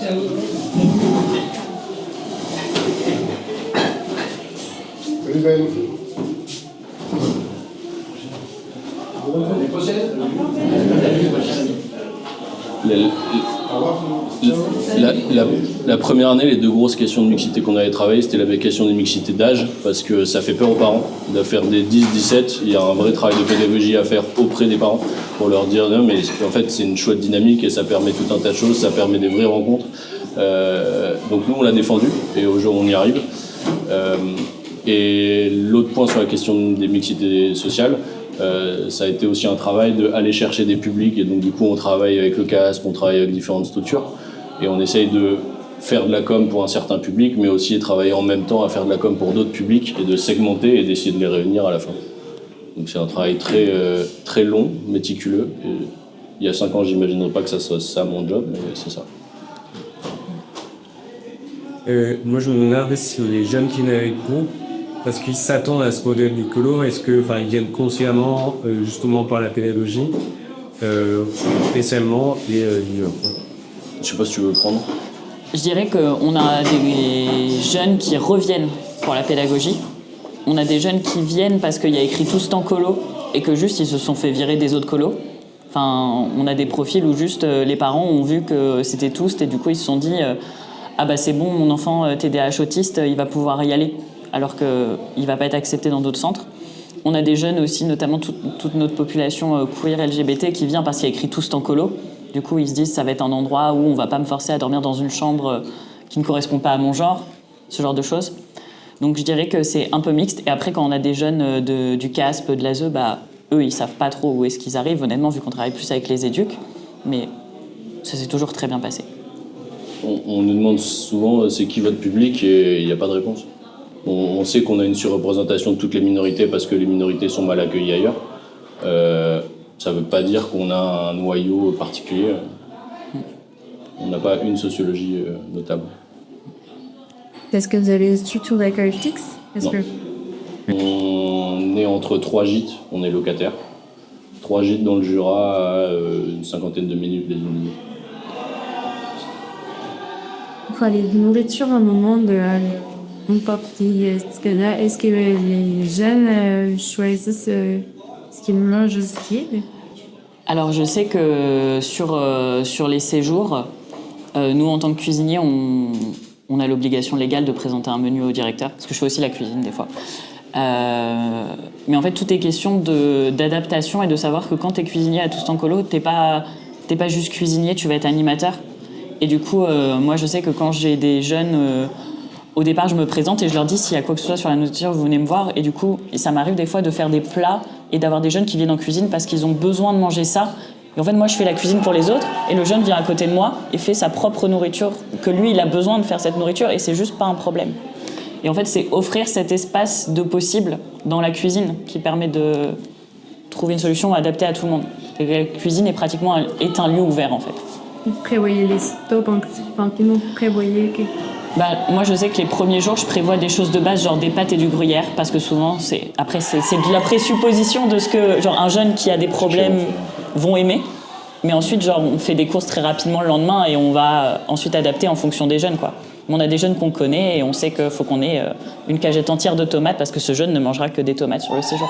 La première année, les 2 grosses questions de mixité qu'on avait travaillées, c'était la question des mixités d'âge, parce que ça fait peur aux parents de faire des 10-17. Il y a un vrai travail de pédagogie à faire auprès des parents pour leur dire non, mais en fait, c'est une chouette dynamique et ça permet tout un tas de choses, ça permet des vraies rencontres. Donc nous, on l'a défendu et au jour où on y arrive. Et l'autre point sur la question des mixités sociales, ça a été aussi un travail d'aller chercher des publics et donc du coup on travaille avec le CASP, on travaille avec différentes structures et on essaye de faire de la com pour un certain public mais aussi travailler en même temps à faire de la com pour d'autres publics et de segmenter et d'essayer de les réunir à la fin. Donc c'est un travail très long, méticuleux. Et il y a 5 ans, j'imaginerais pas que ça soit ça mon job, mais c'est ça. Moi je me demandais si les jeunes qui viennent avec vous, parce qu'ils s'attendent à ce modèle écolo, est-ce que, ils viennent consciemment, justement par la pédagogie, spécialement les Je sais pas si tu veux prendre. Je dirais qu'on a des jeunes qui reviennent pour la pédagogie. On a des jeunes qui viennent parce qu'il y a écrit tous en colo et que juste ils se sont fait virer des autres colos. Enfin, on a des profils où juste les parents ont vu que c'était tous et du coup ils se sont dit ah bah c'est bon, mon enfant TDAH autiste, il va pouvoir y aller, alors qu'il ne va pas être accepté dans d'autres centres. On a des jeunes aussi, notamment toute notre population queer LGBT qui vient parce qu'il y a écrit tous en colo. Du coup, ils se disent ça va être un endroit où on ne va pas me forcer à dormir dans une chambre qui ne correspond pas à mon genre, ce genre de choses. Donc je dirais que c'est un peu mixte. Et après, quand on a des jeunes du CASP, de l'ASE, eux, ils ne savent pas trop où est-ce qu'ils arrivent, honnêtement, vu qu'on travaille plus avec les éducs. Mais ça s'est toujours très bien passé. On nous demande souvent c'est qui votre public et il n'y a pas de réponse. On sait qu'on a une surreprésentation de toutes les minorités parce que les minorités sont mal accueillies ailleurs. Ça ne veut pas dire qu'on a un noyau particulier. On n'a pas une sociologie notable. Est-ce que vous avez une structure d'accueil fixe? Non. On est entre 3 gîtes, on est locataire. 3 gîtes dans le Jura à une 50aine de minutes les unes. Il faut aller de nourriture à un moment de est-ce que les jeunes choisissent ce qu'ils mangent aussi? Alors je sais que sur les séjours, nous en tant que cuisiniers, on a l'obligation légale de présenter un menu au directeur, parce que je fais aussi la cuisine des fois. Mais en fait, tout est question d'adaptation et de savoir que quand tu es cuisinier à Tous en Colo, t'es pas juste cuisinier, tu vas être animateur. Et du coup, moi je sais que quand j'ai des jeunes, au départ je me présente et je leur dis s'il y a quoi que ce soit sur la nourriture, vous venez me voir. Et du coup, ça m'arrive des fois de faire des plats et d'avoir des jeunes qui viennent en cuisine parce qu'ils ont besoin de manger ça. Et en fait, moi je fais la cuisine pour les autres et le jeune vient à côté de moi et fait sa propre nourriture, que lui il a besoin de faire cette nourriture et c'est juste pas un problème. Et en fait, c'est offrir cet espace de possible dans la cuisine qui permet de trouver une solution adaptée à tout le monde. Et la cuisine est pratiquement un lieu ouvert en fait. Vous prévoyez les stops, comment vous prévoyez Moi, je sais que les premiers jours, je prévois des choses de base, genre des pâtes et du gruyère, parce que souvent, c'est de la présupposition de ce que genre un jeune qui a des problèmes vont aimer. Mais ensuite, genre, on fait des courses très rapidement le lendemain et on va ensuite adapter en fonction des jeunes, quoi. On a des jeunes qu'on connaît et on sait qu'il faut qu'on ait une cagette entière de tomates parce que ce jeune ne mangera que des tomates sur le séjour.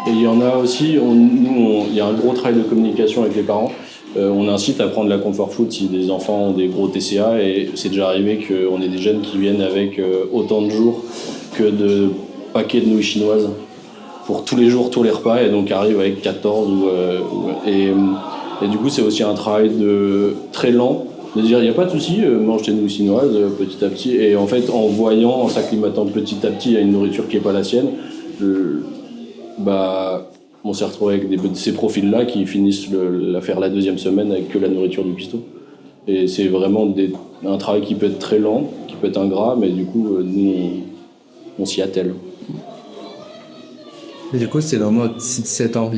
Et il y en a aussi, il y a un gros travail de communication avec les parents. On incite à prendre la comfort food si des enfants ont des gros TCA et c'est déjà arrivé qu'on ait des jeunes qui viennent avec autant de jours que de paquets de nouilles chinoises pour tous les jours, tous les repas et donc arrivent avec 14 et du coup c'est aussi un travail très lent de dire il n'y a pas de souci, mange tes nouilles chinoises petit à petit et en fait en s'acclimatant petit à petit à une nourriture qui n'est pas la sienne, on s'est retrouvé avec ces profils-là qui finissent faire la deuxième semaine avec que la nourriture du cuistot. Et c'est vraiment un travail qui peut être très lent, qui peut être ingrat, mais du coup, nous, on s'y attelle. Et du coup, c'est vraiment 6-7 ans.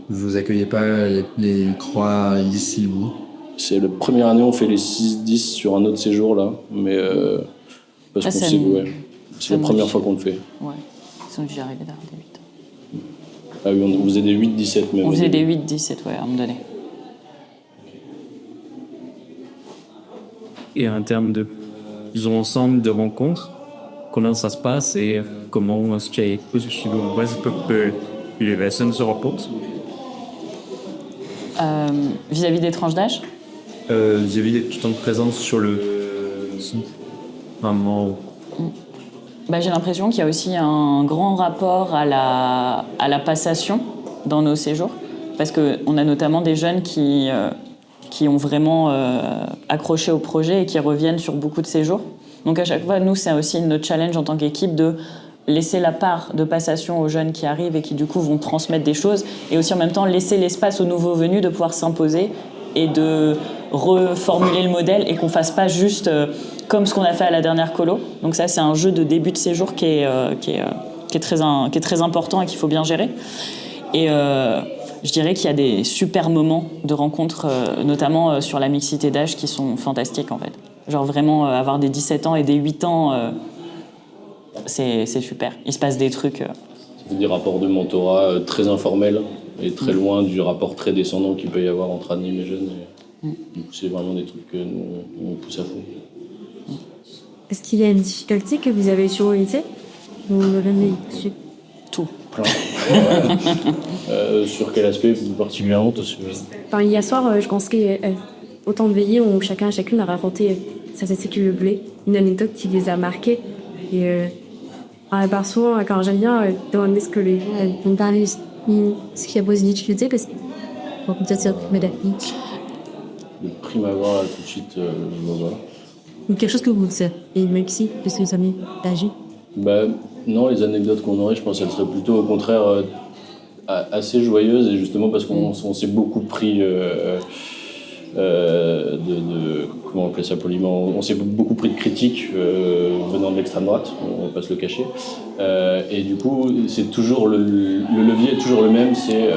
Vous accueillez pas les croix ici, vous? C'est la première année, on fait les 6-10 sur un autre séjour, là. Mais parce qu'on sait, c'est la première fois qu'on le fait. Ouais, sinon j'y arrivais derrière des 8. Ah oui, on faisait des 8-17 même. On faisait des 8-17, ouais, à un moment donné. Et en termes de ensemble de rencontres, comment ça se passe et comment est-ce que les personnes se rencontrent? Vis-à-vis des tranches d'âge? Vis-à-vis des temps de présence sur le site. Vraiment. J'ai l'impression qu'il y a aussi un grand rapport à la passation dans nos séjours, parce qu'on a notamment des jeunes qui ont vraiment accroché au projet et qui reviennent sur beaucoup de séjours. Donc à chaque fois, nous, c'est aussi notre challenge en tant qu'équipe de laisser la part de passation aux jeunes qui arrivent et qui du coup vont transmettre des choses, et aussi en même temps laisser l'espace aux nouveaux venus de pouvoir s'imposer et de reformuler le modèle et qu'on fasse pas juste comme ce qu'on a fait à la dernière colo. Donc ça, c'est un jeu de début de séjour qui est très important et qu'il faut bien gérer. Et je dirais qu'il y a des super moments de rencontres, notamment sur la mixité d'âge, qui sont fantastiques en fait. Genre vraiment avoir des 17 ans et des 8 ans, c'est super. Il se passe des trucs. Des rapports de mentorat très informels et très loin du rapport très descendant qu'il peut y avoir entre admin et jeunes. Du coup, c'est vraiment des trucs que nous, on pousse à fond. Est-ce qu'il y a une difficulté que vous avez sur l'unité? Vous revenez dessus? Tout. Plein. Sur quel aspect plus particulièrement? Hier soir, je pense qu'au temps de veillée, où chacune a raconté ça c'est ce qu'il voulait, une anecdote qui les a marqués. Et par souvent, quand j'aime bien demander ce que les gens vont parler, ce qui a posé une difficulté, parce qu'on peut peut-être le prime abord, là, tout de suite, je vois. Ou quelque chose que vous savez, et même si, parce que ça m'est agi. Non, les anecdotes qu'on aurait, je pense qu'elles seraient plutôt au contraire assez joyeuses, et justement parce qu'on s'est beaucoup pris comment on appelle ça poliment, on s'est beaucoup pris de critiques venant de l'extrême droite, on va pas se le cacher, et du coup c'est toujours le levier est toujours le même, c'est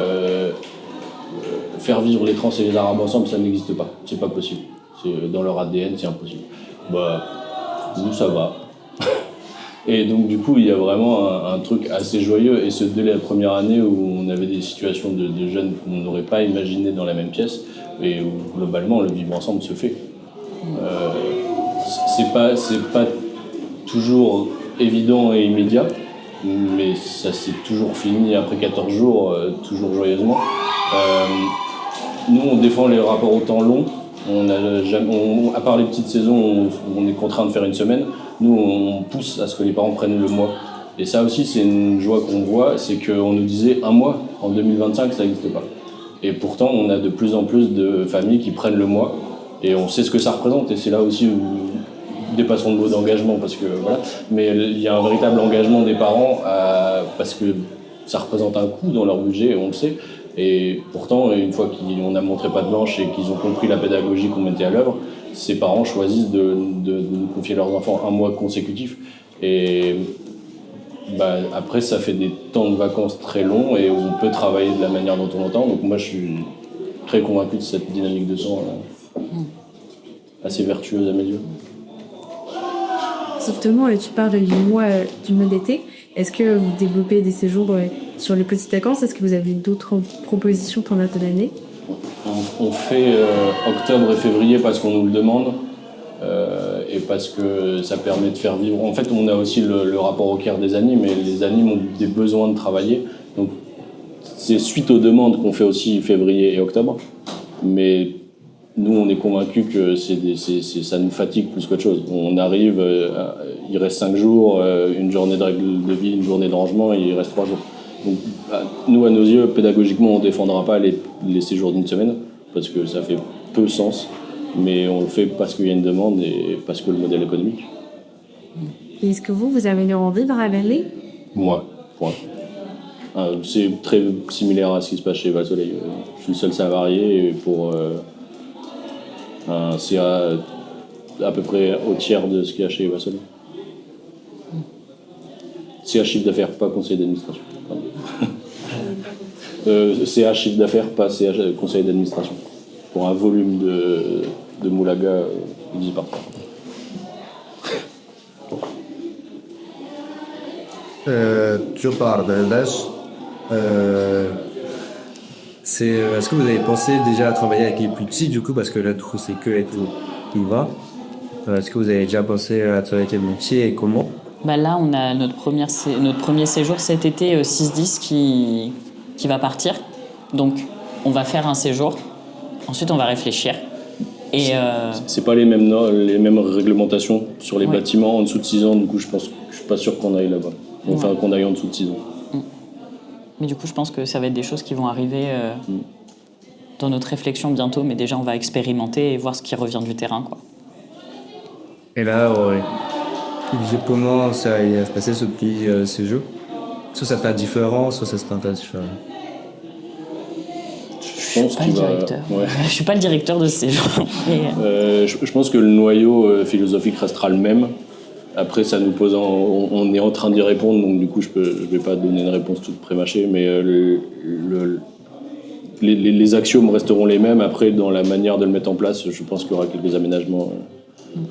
faire vivre les trans et les arabes ensemble, ça n'existe pas, c'est pas possible, c'est dans leur ADN, c'est impossible. Nous ça va. Et donc du coup il y a vraiment un truc assez joyeux, et ce dès la première année où on avait des situations de jeunes qu'on n'aurait pas imaginé dans la même pièce, et où globalement le vivre ensemble se fait. C'est pas toujours évident et immédiat, mais ça s'est toujours fini après 14 jours, toujours joyeusement. Nous on défend les rapports au temps long. À part les petites saisons où on est contraint de faire une semaine, nous on pousse à ce que les parents prennent le mois. Et ça aussi c'est une joie qu'on voit, c'est qu'on nous disait un mois en 2025, ça n'existe pas. Et pourtant on a de plus en plus de familles qui prennent le mois, et on sait ce que ça représente, et c'est là aussi où dépassons le mot d'engagement, parce que voilà, mais il y a un véritable engagement des parents parce que ça représente un coût dans leur budget, on le sait. Et pourtant, une fois qu'on a montré patte blanche et qu'ils ont compris la pédagogie qu'on mettait à l'œuvre, ces parents choisissent de nous confier leurs enfants un mois consécutif. Et après, ça fait des temps de vacances très longs et on peut travailler de la manière dont on entend. Donc moi, je suis très convaincu de cette dynamique de temps. assez vertueuse à mes yeux. Justement, tu parles du mois d'été. Est-ce que vous développez des séjours sur les petites vacances? Est-ce que vous avez d'autres propositions pour l'autre de l'année? On fait octobre et février parce qu'on nous le demande et parce que ça permet de faire vivre. En fait, on a aussi le rapport au Caire des animes et les animes ont des besoins de travailler. Donc, c'est suite aux demandes qu'on fait aussi février et octobre. Mais nous, on est convaincus que ça nous fatigue plus qu'autre chose. On arrive, il reste 5 jours, une journée de règle de vie, une journée de rangement, et il reste 3 jours. Donc, nous, à nos yeux, pédagogiquement, on ne défendra pas les séjours d'une semaine, parce que ça fait peu sens, mais on le fait parce qu'il y a une demande et parce que le modèle économique. Et est-ce que vous avez envie de ravaler? Moi, point. C'est très similaire à ce qui se passe chez Val-Soleil. Je suis le seul salarié pour un CA à peu près au tiers de ce qu'il y a chez Val-Soleil. CA chiffre d'affaires, pas conseil d'administration. CA chiffre d'affaires, pas CA conseil d'administration. Pour un volume de moulaga divisé par 3. Toujours par Bangladesh, est-ce que vous avez pensé déjà à travailler avec les plus petits du coup, parce que là du coup c'est que être qui va. Est-ce que vous avez déjà pensé à travailler avec les plus petits et comment? Là, on a notre premier séjour cet été 6-10 qui va partir. Donc, on va faire un séjour. Ensuite, on va réfléchir. Et c'est pas les mêmes réglementations sur les bâtiments en dessous de 6 ans. Du coup, je suis pas sûr qu'on aille là-bas. Enfin, qu'on aille en dessous de 6 ans. Mais du coup, je pense que ça va être des choses qui vont arriver dans notre réflexion bientôt. Mais déjà, on va expérimenter et voir ce qui revient du terrain, quoi. Et là, comment ça va se passer ce petit séjour? Soit ça sera différent, soit ça sera pas différent. Je pense qu'il va. Ouais. Je suis pas le directeur de ce séjour. Mais... je pense que le noyau philosophique restera le même. Après, ça nous pose. On est en train d'y répondre, donc du coup, je vais pas donner une réponse toute prémâchée, mais les axiomes resteront les mêmes. Après, dans la manière de le mettre en place, je pense qu'il y aura quelques aménagements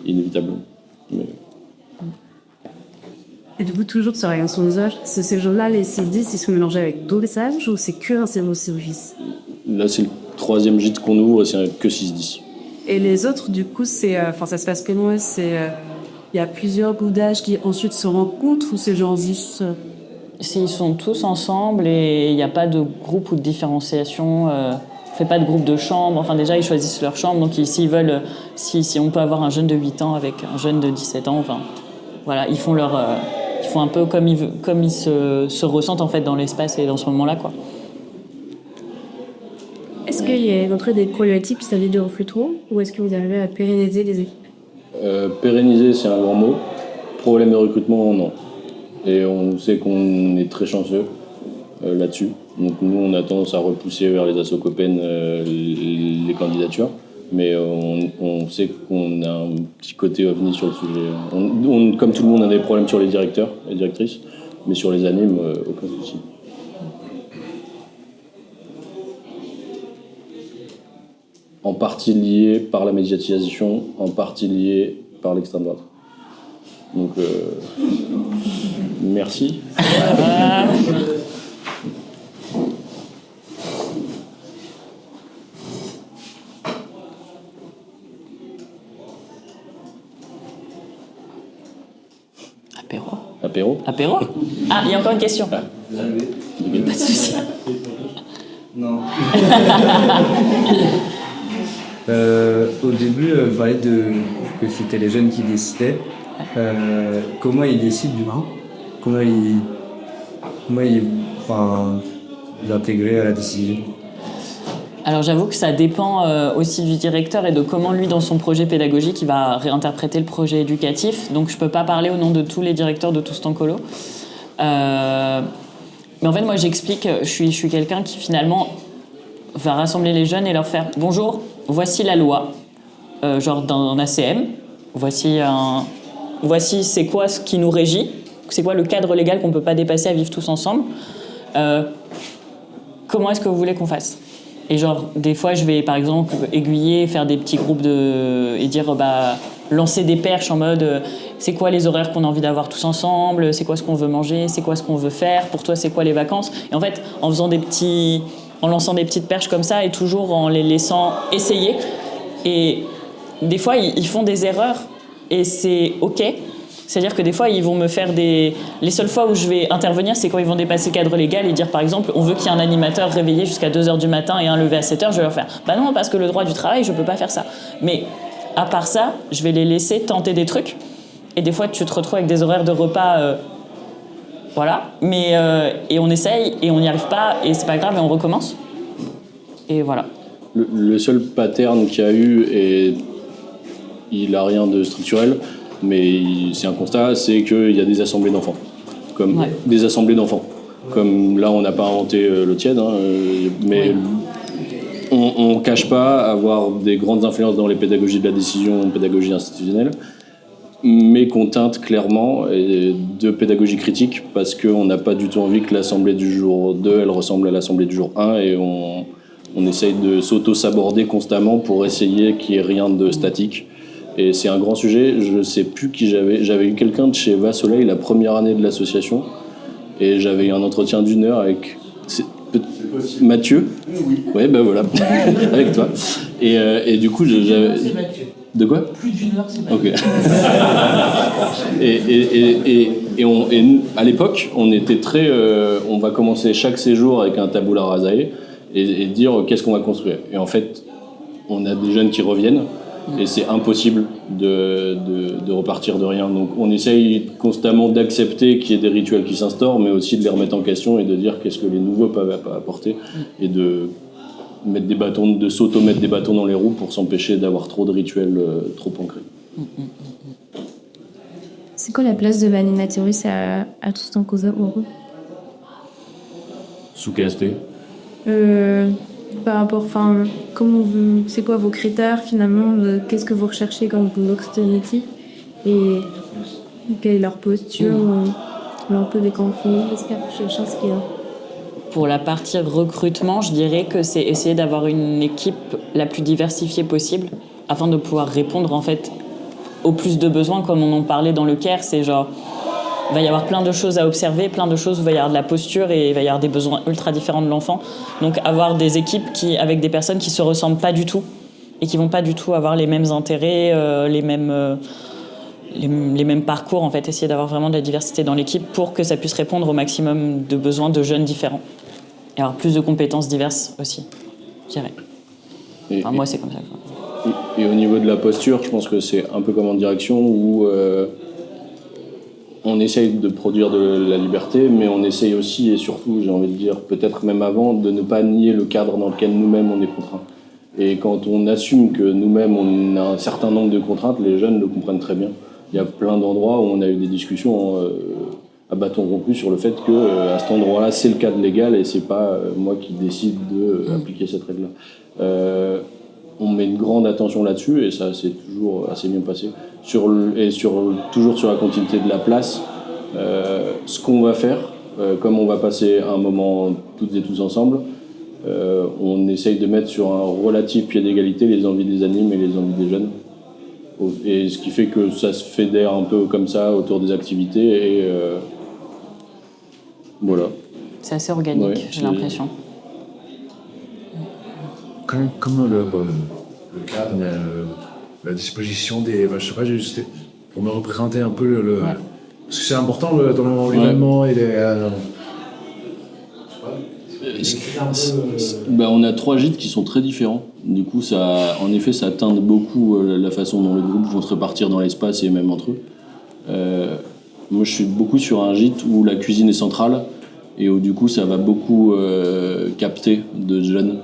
inévitablement. Mais... Et du coup, toujours sur rien sur les âges, ce séjour-là, les 6-10, ils sont mélangés avec d'autres âges ou c'est que un séjour service? Là, c'est le 3e gîte qu'on ouvre et c'est que 6-10. Et les autres, du coup, ça se passe comment? Il y a plusieurs groupes d'âge qui ensuite se rencontrent ou c'est genre juste... Ils sont tous ensemble et il n'y a pas de groupe ou de différenciation. On ne fait pas de groupe de chambre. Enfin, déjà, ils choisissent leur chambre. Donc, s'ils veulent, si on peut avoir un jeune de 8 ans avec un jeune de 17 ans, enfin, voilà, ils font un peu comme ils se ressentent en fait dans l'espace et dans ce moment-là, quoi. Est-ce qu'il y a d'entrée des problématiques qui s'avaient de reflux trop ou est-ce que vous arrivez à pérenniser les équipes? Pérenniser, c'est un grand mot. Problème de recrutement, non. Et on sait qu'on est très chanceux là-dessus. Donc nous, on a tendance à repousser vers les assos copaines les candidatures. Mais on sait qu'on a un petit côté ovni sur le sujet. Comme tout le monde, on a des problèmes sur les directeurs et directrices. Mais sur les animes, aucun souci. En partie lié par la médiatisation, en partie lié par l'extrême droite. Donc, merci. Apéro? Ah, il y a encore une question. Pas de souci. Non. Au début, vous parliez que c'était les jeunes qui décidaient. Comment ils décident du coup? Comment ils l'intégrer à la décision? Alors j'avoue que ça dépend aussi du directeur et de comment lui, dans son projet pédagogique, il va réinterpréter le projet éducatif. Donc je peux pas parler au nom de tous les directeurs de Tous en Colo. Mais en fait, moi j'explique, je suis quelqu'un qui finalement va rassembler les jeunes et leur faire « Bonjour, voici la loi, genre d'un ACM, voici c'est quoi ce qui nous régit, c'est quoi le cadre légal qu'on peut pas dépasser à vivre tous ensemble. Comment est-ce que vous voulez qu'on fasse ?» Et genre, des fois, je vais, par exemple, aiguiller, faire des petits groupes et dire, lancer des perches en mode, c'est quoi les horaires qu'on a envie d'avoir tous ensemble, c'est quoi ce qu'on veut manger, c'est quoi ce qu'on veut faire, pour toi, c'est quoi les vacances. Et en fait, en lançant des petites perches comme ça et toujours en les laissant essayer. Et des fois, ils font des erreurs et c'est OK. C'est-à-dire que des fois, ils vont me faire Les seules fois où je vais intervenir, c'est quand ils vont dépasser le cadre légal et dire, par exemple, on veut qu'il y ait un animateur réveillé jusqu'à 2h du matin et un levé à 7h, je vais leur faire « Bah non, parce que le droit du travail, je peux pas faire ça. » Mais à part ça, je vais les laisser tenter des trucs. Et des fois, tu te retrouves avec des horaires de repas... voilà. Mais, et on essaye et on n'y arrive pas et c'est pas grave et on recommence. Et voilà. Le seul pattern qu'il y a eu, et il n'a rien de structurel, mais c'est un constat, c'est qu'il y a des assemblées d'enfants. Des assemblées d'enfants. Comme là, on n'a pas inventé le tiède, mais on ne cache pas avoir des grandes influences dans les pédagogies de la décision, une pédagogie institutionnelle, mais qu'on teinte clairement de pédagogie critique, parce qu'on n'a pas du tout envie que l'assemblée du jour 2, elle ressemble à l'assemblée du jour 1, et on essaye de s'auto-saborder constamment pour essayer qu'il n'y ait rien de statique. Et c'est un grand sujet. Je ne sais plus qui j'avais. J'avais eu quelqu'un de chez Va Soleil la première année de l'association. Et j'avais eu un entretien d'1 heure avec Mathieu. Oui. Ouais, ben voilà. Avec toi. Et du coup, j'avais. C'est Mathieu. De quoi ? Plus d'1 heure, c'est Mathieu. Ok. Et à l'époque, on était très. On va commencer chaque séjour avec un tabula rasae et dire qu'est-ce qu'on va construire. Et en fait, on a des jeunes qui reviennent. Et c'est impossible de repartir de rien. Donc on essaye constamment d'accepter qu'il y ait des rituels qui s'instaurent, mais aussi de les remettre en question et de dire qu'est-ce que les nouveaux peuvent apporter, et de s'auto-mettre des bâtons dans les roues pour s'empêcher d'avoir trop de rituels trop ancrés. C'est quoi la place de l'animatrice à tout ce temps cause heureux ? Sous-casté. Par rapport, c'est quoi vos critères finalement, qu'est-ce que vous recherchez quand vous recrutez et quelle est leur posture, un peu des conflits, est-ce qu'il y a quelque chose qu'il y a ? Pour la partie recrutement, je dirais que c'est essayer d'avoir une équipe la plus diversifiée possible afin de pouvoir répondre en fait au plus de besoins, comme on en parlait dans le CARE. C'est genre, il va y avoir plein de choses à observer, plein de choses où il va y avoir de la posture et il va y avoir des besoins ultra différents de l'enfant. Donc avoir des équipes avec des personnes qui se ressemblent pas du tout et qui vont pas du tout avoir les mêmes intérêts, les mêmes parcours, en fait, essayer d'avoir vraiment de la diversité dans l'équipe pour que ça puisse répondre au maximum de besoins de jeunes différents. Et avoir plus de compétences diverses aussi, je dirais. Moi, c'est comme ça. Et au niveau de la posture, je pense que c'est un peu comme en direction où on essaye de produire de la liberté, mais on essaye aussi, et surtout, j'ai envie de dire, peut-être même avant, de ne pas nier le cadre dans lequel nous-mêmes on est contraints. Et quand on assume que nous-mêmes on a un certain nombre de contraintes, les jeunes le comprennent très bien. Il y a plein d'endroits où on a eu des discussions à bâton rompu sur le fait que à cet endroit-là, c'est le cadre légal et c'est pas moi qui décide d'appliquer cette règle-là. On met une grande attention là-dessus et ça c'est toujours assez bien passé. Toujours sur la continuité de la place, ce qu'on va faire, comme on va passer un moment toutes et tous ensemble, on essaye de mettre sur un relatif pied d'égalité les envies des animes et les envies des jeunes. Et ce qui fait que ça se fédère un peu comme ça autour des activités et voilà. C'est assez organique, j'ai l'impression. Comme le cadre, la disposition des... je sais pas, juste pour me représenter un peu parce que c'est important dans l'événement et on a 3 gîtes qui sont très différents. Du coup, en effet, ça teinte beaucoup la façon dont les groupes vont se répartir dans l'espace et même entre eux. Moi, je suis beaucoup sur un gîte où la cuisine est centrale et où du coup, ça va beaucoup capter de jeunes.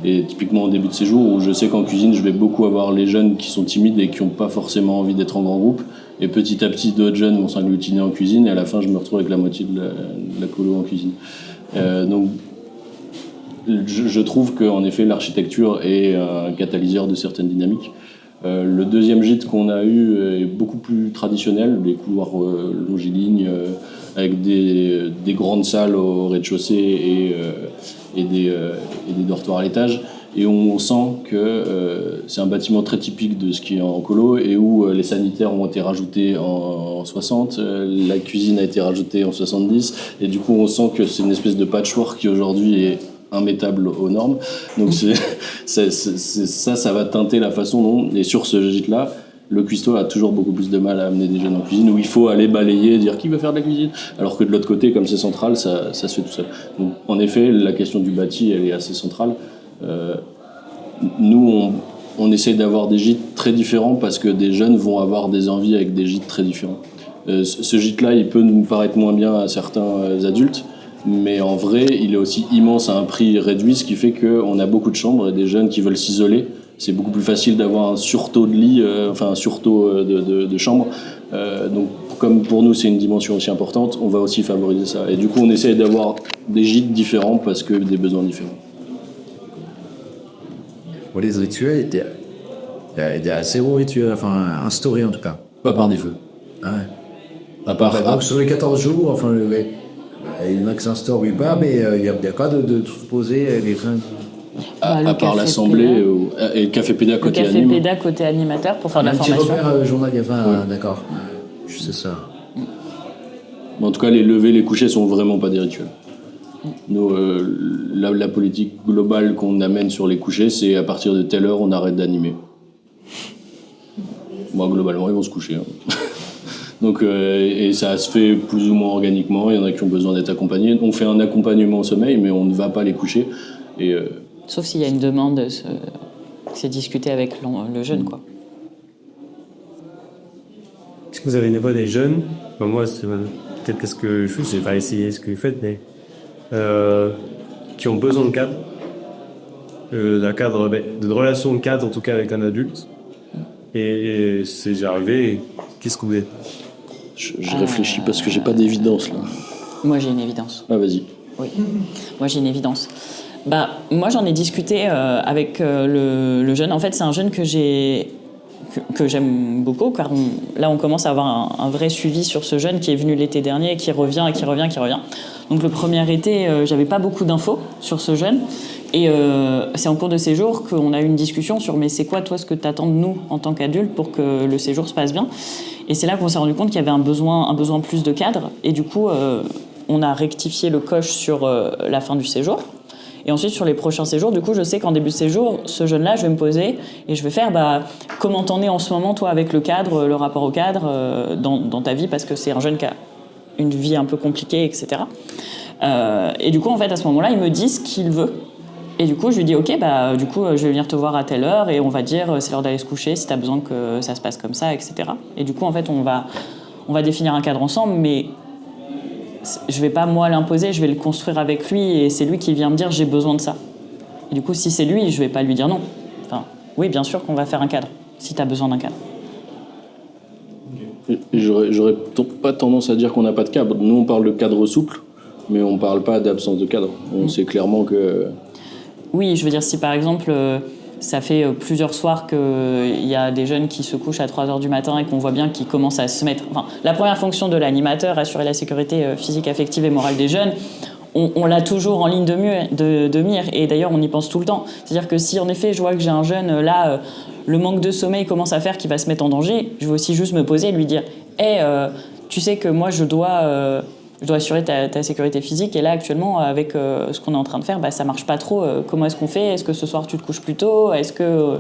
Et typiquement au début de séjour, où je sais qu'en cuisine, je vais beaucoup avoir les jeunes qui sont timides et qui n'ont pas forcément envie d'être en grand groupe. Et petit à petit, d'autres jeunes vont s'agglutiner en cuisine et à la fin, je me retrouve avec la moitié de la colo en cuisine. Donc, je trouve qu'en effet, l'architecture est un catalyseur de certaines dynamiques. Le deuxième gîte qu'on a eu est beaucoup plus traditionnel, des couloirs longilignes, avec des grandes salles au rez-de-chaussée et des dortoirs à l'étage. Et on sent que c'est un bâtiment très typique de ce qui est en colo et où les sanitaires ont été rajoutés en 60, la cuisine a été rajoutée en 70, et du coup on sent que c'est une espèce de patchwork qui aujourd'hui est immétable aux normes. Donc ça va teinter la façon dont, et sur ce gîte-là, le cuistot a toujours beaucoup plus de mal à amener des jeunes en cuisine, où il faut aller balayer, dire qui va faire de la cuisine, alors que de l'autre côté, comme c'est central, ça se fait tout seul. Donc en effet, la question du bâti, elle est assez centrale. Nous, on essaye d'avoir des gîtes très différents parce que des jeunes vont avoir des envies avec des gîtes très différents. Ce gîte-là, il peut nous paraître moins bien à certains adultes, mais en vrai, il est aussi immense à un prix réduit, ce qui fait qu'on a beaucoup de chambres et des jeunes qui veulent s'isoler. C'est beaucoup plus facile d'avoir un surtaux de lit, un surtaux de chambres. Donc, comme pour nous, c'est une dimension aussi importante, on va aussi favoriser ça. Et du coup, on essaye d'avoir des gîtes différents parce que des besoins différents. Bon, les rituels, il y a zéro rituel, enfin instauré en tout cas, pas par des feux. Ouais. À part, Donc sur les 14 jours, enfin, il y en a qui s'instaurent, oui, pas, mais il y a cas de tout poser les fins. à part l'assemblée et le café péda côté Le café anime. péda côté animateur pour faire de la Un petit formation. repère journalier, enfin, d'accord. Je sais ça. Mais en tout cas, les levées, les couchers sont vraiment pas des rituels. Nous, la politique globale qu'on amène sur les couchers, c'est à partir de telle heure, on arrête d'animer. Moi, globalement, ils vont se coucher. Hein. Donc, et ça se fait plus ou moins organiquement. Il y en a qui ont besoin d'être accompagnés. On fait un accompagnement au sommeil, mais on ne va pas les coucher. Et, Sauf s'il y a une demande, c'est discuté avec le jeune, quoi. Est-ce que vous avez une fois des jeunes, enfin, moi, c'est peut-être qu'est-ce que je fais, j'ai pas essayé ce que vous faites, mais qui ont besoin de cadre, de relation de cadre, en tout cas avec un adulte. Et c'est déjà arrivé, qu'est-ce que vous êtes? je réfléchis parce que j'ai pas d'évidence là. Moi, j'ai une évidence. Ah, vas-y. Oui, moi j'ai une évidence. Moi j'en ai discuté avec le jeune. En fait, c'est un jeune que j'aime beaucoup, car là on commence à avoir un vrai suivi sur ce jeune qui est venu l'été dernier, qui revient. Donc le premier été, j'avais pas beaucoup d'infos sur ce jeune. Et c'est en cours de séjour qu'on a eu une discussion sur mais c'est quoi toi ce que tu attends de nous en tant qu'adultes pour que le séjour se passe bien. Et c'est là qu'on s'est rendu compte qu'il y avait un besoin plus de cadre. Et du coup, on a rectifié le coche sur la fin du séjour. Et ensuite, sur les prochains séjours, du coup, je sais qu'en début de séjour, ce jeune-là, je vais me poser et je vais faire comment t'en es en ce moment, toi, avec le cadre, le rapport au cadre dans ta vie, parce que c'est un jeune qui a une vie un peu compliquée, etc. Et du coup, en fait, à ce moment-là, il me dit ce qu'il veut. Et du coup, je lui dis, ok, du coup, je vais venir te voir à telle heure et on va dire, c'est l'heure d'aller se coucher, si t'as besoin que ça se passe comme ça, etc. Et du coup, en fait, on va définir un cadre ensemble, mais je vais pas moi l'imposer, je vais le construire avec lui et c'est lui qui vient me dire j'ai besoin de ça. Et du coup, si c'est lui, je vais pas lui dire non. Enfin, oui, bien sûr qu'on va faire un cadre, si tu as besoin d'un cadre. Et j'aurais pas tendance à dire qu'on n'a pas de cadre. Nous, on parle de cadre souple, mais on parle pas d'absence de cadre. On sait clairement que... Oui, je veux dire, si par exemple, ça fait plusieurs soirs qu'il y a des jeunes qui se couchent à 3h du matin et qu'on voit bien qu'ils commencent à se mettre... Enfin, la première fonction de l'animateur, assurer la sécurité physique, affective et morale des jeunes, on l'a toujours en ligne de mire. Et d'ailleurs, on y pense tout le temps. C'est-à-dire que si, en effet, je vois que j'ai un jeune, là, le manque de sommeil commence à faire qu'il va se mettre en danger, je vais aussi juste me poser et lui dire « Hey, tu sais que moi, je dois assurer ta sécurité physique. Et là, actuellement, avec ce qu'on est en train de faire, ça marche pas trop. Comment est-ce qu'on fait? Est-ce que ce soir, tu te couches plus tôt? Est-ce que...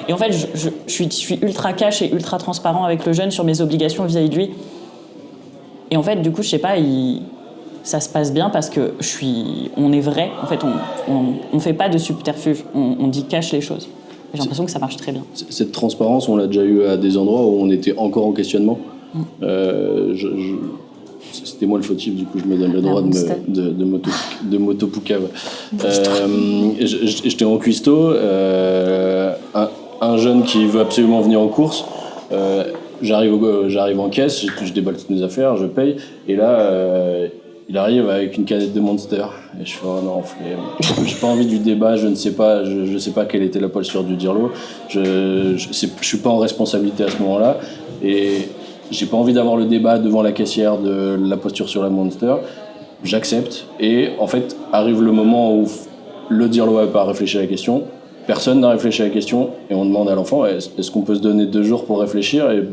Et en fait, je suis ultra cash et ultra transparent avec le jeune sur mes obligations vis-à-vis de lui. Et en fait, du coup, je sais pas, ça se passe bien parce que on est vrai. En fait, on fait pas de subterfuge. On dit cash les choses. J'ai l'impression que ça marche très bien. Cette transparence, on l'a déjà eu à des endroits où on était encore en questionnement. C'était moi le fautif, du coup je me donne le droit de m'auto-poucave. J'étais en cuistot, un jeune qui veut absolument venir en course, j'arrive en caisse, je déballe toutes mes affaires, je paye, et là il arrive avec une canette de Monster, et je fais oh non, j'ai pas envie du débat, je sais pas quelle était la posture du dirlo, je suis pas en responsabilité à ce moment-là, et j'ai pas envie d'avoir le débat devant la caissière de la posture sur la Monster, j'accepte. Et en fait, arrive le moment où le DIRLO n'a pas réfléchi à la question, personne n'a réfléchi à la question, et on demande à l'enfant, est-ce qu'on peut se donner 2 jours pour réfléchir et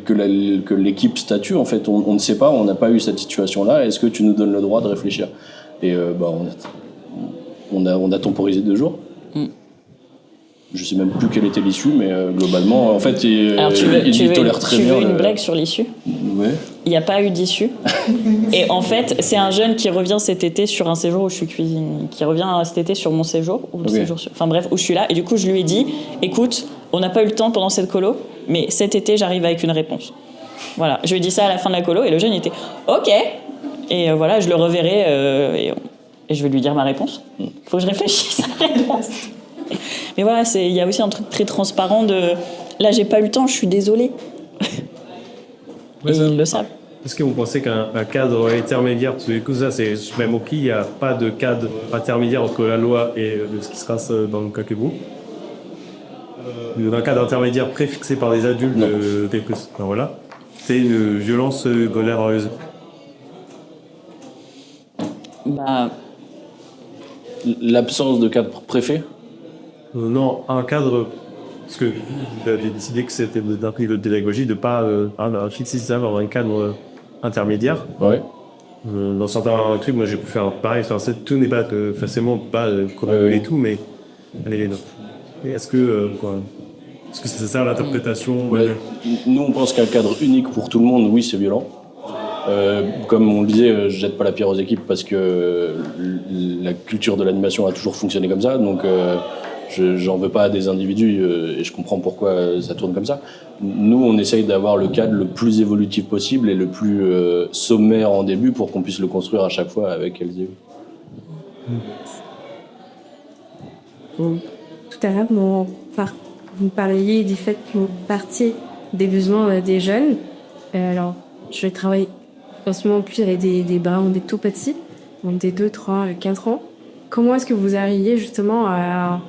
que l'équipe statue, en fait, on ne sait pas, on n'a pas eu cette situation-là, est-ce que tu nous donnes le droit de réfléchir? Et on a temporisé 2 jours. Je sais même plus quelle était l'issue, mais globalement, en fait, Alors, il tolère très bien. Tu veux une blague sur l'issue? Ouais. Il n'y a pas eu d'issue. Et en fait, c'est un jeune qui revient cet été sur un séjour où je suis cuisine, qui revient cet été sur mon séjour, ou le séjour enfin bref, où je suis là. Et du coup, je lui ai dit, écoute, on n'a pas eu le temps pendant cette colo, mais cet été, j'arrive avec une réponse. Voilà, je lui ai dit ça à la fin de la colo, et le jeune il était, ok. Et voilà, je le reverrai, et je vais lui dire ma réponse. Il faut que je réfléchisse à la réponse. Mais voilà, il y a aussi un truc très transparent de, là, j'ai pas eu le temps, je suis désolée. Ouais, et ils le savent. Est-ce que vous pensez qu'un cadre intermédiaire, parce que du coup ça c'est même ok, il n'y a pas de cadre intermédiaire entre la loi et ce qui se passe dans le Kakebu. Un cadre intermédiaire préfixé par des adultes, voilà, c'est une violence onéreuse. Bah, L'absence de cadre préfet? Non, un cadre, parce que vous avez décidé que c'était d'un prix de pédagogie de pas fixer ça dans un cadre intermédiaire. Ouais. Dans certains trucs, moi j'ai pu faire pareil, tout n'est pas forcément pas et tout, mais allez, non. Est-ce que c'est ça l'interprétation? Ouais. Nous, on pense qu'un cadre unique pour tout le monde, oui, c'est violent. Comme on le disait, je jette pas la pierre aux équipes parce que la culture de l'animation a toujours fonctionné comme ça, donc j'en veux pas à des individus et je comprends pourquoi ça tourne comme ça. Nous, on essaye d'avoir le cadre le plus évolutif possible et le plus sommaire en début pour qu'on puisse le construire à chaque fois avec Elsie. Tout à l'heure, vous parliez du fait que vous partiez des besoins des jeunes. Alors, je travaille en ce moment plus avec des bras, des tout petits, donc des 2, 3, 4 ans. Comment est-ce que vous arriviez justement à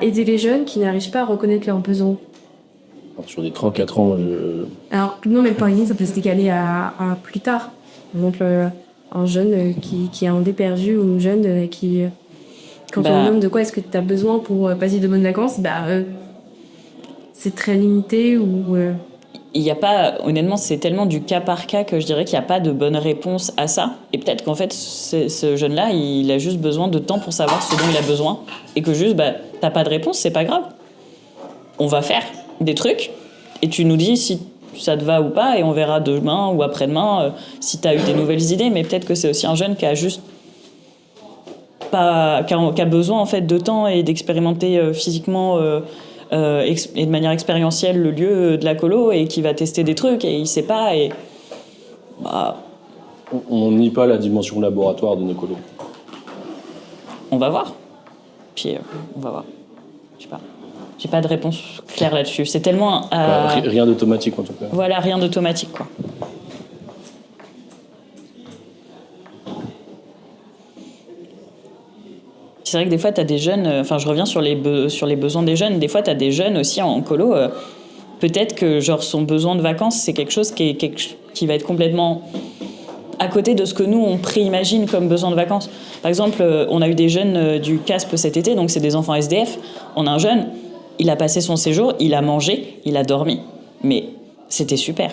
aider les jeunes qui n'arrivent pas à reconnaître leurs besoins? Alors, sur des 3-4 ans, Alors, non, mais par exemple, ça peut se décaler à plus tard. Par exemple, un jeune qui est en déperdu ou une jeune qui... Quand on demande de quoi est-ce que tu as besoin pour passer de bonnes vacances, c'est très limité ou... Il n'y a pas, honnêtement, c'est tellement du cas par cas que je dirais qu'il n'y a pas de bonne réponse à ça. Et peut-être qu'en fait, ce jeune-là, il a juste besoin de temps pour savoir ce dont il a besoin. Et que juste, t'as pas de réponse, c'est pas grave. On va faire des trucs et tu nous dis si ça te va ou pas et on verra demain ou après-demain si tu as eu des nouvelles idées. Mais peut-être que c'est aussi un jeune qui a juste qui a besoin en fait de temps et d'expérimenter physiquement et de manière expérientielle le lieu de la colo et qui va tester des trucs et il sait pas et on nie pas la dimension laboratoire de nos colos. On va voir. Puis on va voir. Je sais pas. J'ai pas de réponse claire là-dessus. C'est tellement rien d'automatique en tout cas. Voilà, rien d'automatique quoi. C'est vrai que des fois, tu as des jeunes... Enfin, je reviens sur les besoins des jeunes. Des fois, tu as des jeunes aussi en colo. Peut-être que genre, son besoin de vacances, c'est quelque chose qui va être complètement à côté de ce que nous, on préimagine comme besoin de vacances. Par exemple, on a eu des jeunes du CASP cet été, donc c'est des enfants SDF. On a un jeune, il a passé son séjour, il a mangé, il a dormi. Mais c'était super.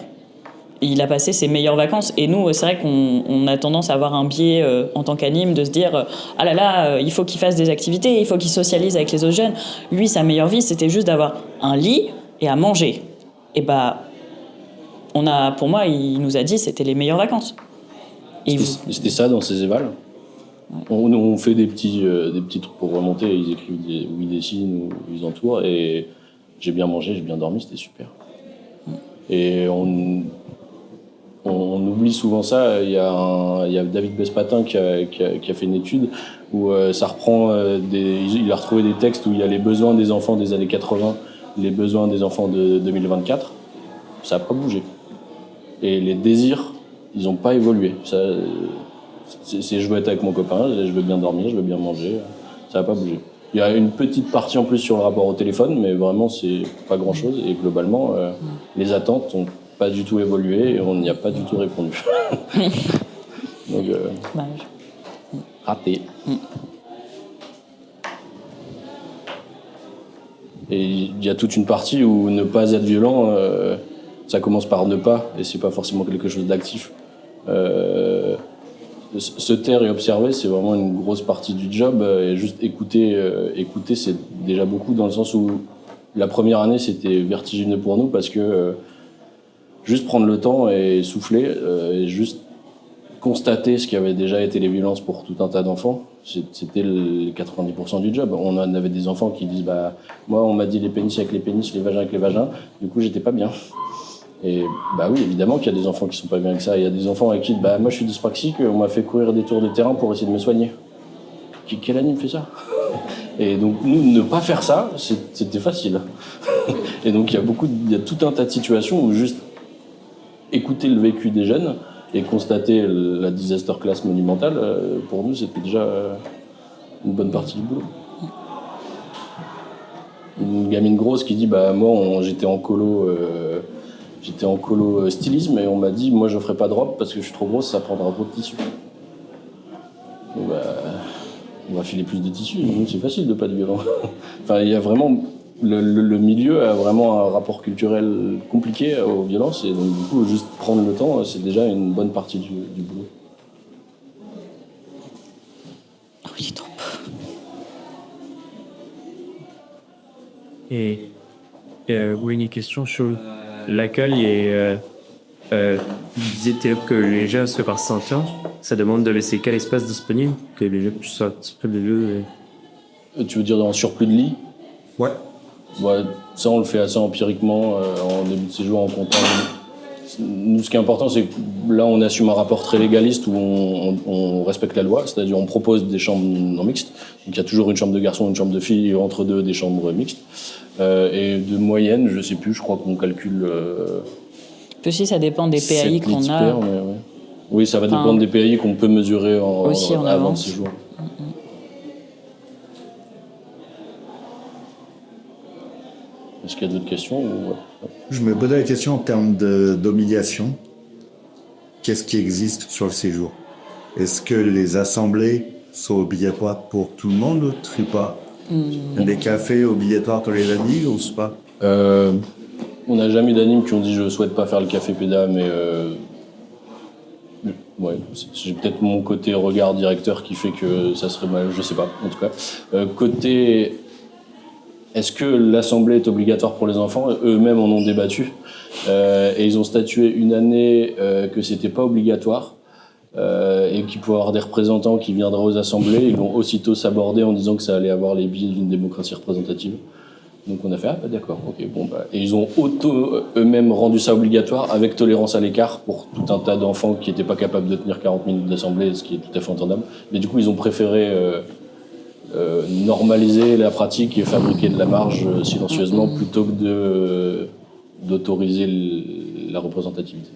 Il a passé ses meilleures vacances. Et nous, c'est vrai qu'on a tendance à avoir un biais en tant qu'anime de se dire « Ah là là, il faut qu'il fasse des activités, il faut qu'il socialise avec les autres jeunes. » Lui, sa meilleure vie, c'était juste d'avoir un lit et à manger. Et pour moi, il nous a dit que c'était les meilleures vacances. C'était ça dans ses évals. Ouais. On fait des petits trucs pour remonter. Ils écrivent ou ils dessinent ou ils entourent. Et j'ai bien mangé, j'ai bien dormi, c'était super. Et on oublie souvent ça. Il y a David Bespatin qui a fait une étude où ça reprend il a retrouvé des textes où il y a les besoins des enfants des années 80, les besoins des enfants de 2024. Ça n'a pas bougé. Et les désirs, ils n'ont pas évolué. C'est je veux être avec mon copain, je veux bien dormir, je veux bien manger. Ça n'a pas bougé. Il y a une petite partie en plus sur le rapport au téléphone, mais vraiment, c'est pas grand-chose. Et globalement, les attentes ont pas du tout évolué et on n'y a pas du tout répondu. Donc, Dommage. raté. Et il y a toute une partie où ne pas être violent, ça commence par ne pas, et c'est pas forcément quelque chose d'actif. Se taire et observer, c'est vraiment une grosse partie du job. Et juste écouter, c'est déjà beaucoup, dans le sens où la première année, c'était vertigineux pour nous, parce que juste prendre le temps et souffler, et juste constater ce qui avait déjà été les violences pour tout un tas d'enfants, c'était les 90% du job. On en avait des enfants qui disent bah moi on m'a dit les pénis avec les pénis, les vagins avec les vagins, du coup j'étais pas bien. Et bah oui, évidemment qu'il y a des enfants qui sont pas bien avec ça. Il y a des enfants avec qui bah moi je suis dyspraxique, on m'a fait courir des tours de terrain pour essayer de me soigner. Quel anime fait ça? Et donc nous ne pas faire ça, c'était facile. Et donc il y a tout un tas de situations où juste écouter le vécu des jeunes et constater la disaster class monumentale, pour nous, c'était déjà une bonne partie du boulot. Une gamine grosse qui dit bah moi j'étais en colo stylisme et on m'a dit moi je ferai pas de robe parce que je suis trop grosse, ça prendra trop de tissu. Donc, bah, on va filer plus de tissu, nous c'est facile de pas être violent. Enfin il y a vraiment le milieu a vraiment un rapport culturel compliqué aux violences et donc du coup juste prendre le temps c'est déjà une bonne partie du boulot. Oui, trop. Et oui, une question sur laquelle vous disiez que les gens se par sentir, ça demande de laisser quel espace disponible, que les gens puissent sortir de lieu. Tu veux dire dans surplus de lit? Ouais. Ouais, ça on le fait assez empiriquement en début de séjour en comptant. Nous, ce qui est important, c'est que là, on assume un rapport très légaliste où on respecte la loi, c'est-à-dire on propose des chambres non mixtes. Donc il y a toujours une chambre de garçon, une chambre de fille, et entre deux, des chambres mixtes. Et de moyenne, je sais plus, je crois qu'on calcule. Aussi, ça dépend des PAI qu'on a. Ouais. Oui, ça va dépendre des PAI qu'on peut mesurer avant le séjour. Est-ce qu'il y a d'autres questions ou... Je me posais la question en termes d'obligation. Qu'est-ce qui existe sur le séjour? Est-ce que les assemblées sont obligatoires pour tout le monde ou pas? Des cafés obligatoires pour les amis ou pas? On n'a jamais eu d'animes qui ont dit je souhaite pas faire le café péda, mais ouais, j'ai peut-être mon côté regard directeur qui fait que ça serait mal, je sais pas, en tout cas. Côté... Est-ce que l'assemblée est obligatoire pour les enfants? Eux-mêmes en ont débattu et ils ont statué une année que c'était pas obligatoire et qu'il pouvait y avoir des représentants qui viendraient aux assemblées. Ils l'ont aussitôt sabordé en disant que ça allait avoir les biais d'une démocratie représentative. Donc on a fait d'accord, ok, bon bah. Et ils ont eux-mêmes rendu ça obligatoire avec tolérance à l'écart pour tout un tas d'enfants qui n'étaient pas capables de tenir 40 minutes d'assemblée, ce qui est tout à fait entendable. Mais du coup ils ont préféré normaliser la pratique et fabriquer de la marge silencieusement plutôt que d'autoriser la représentativité.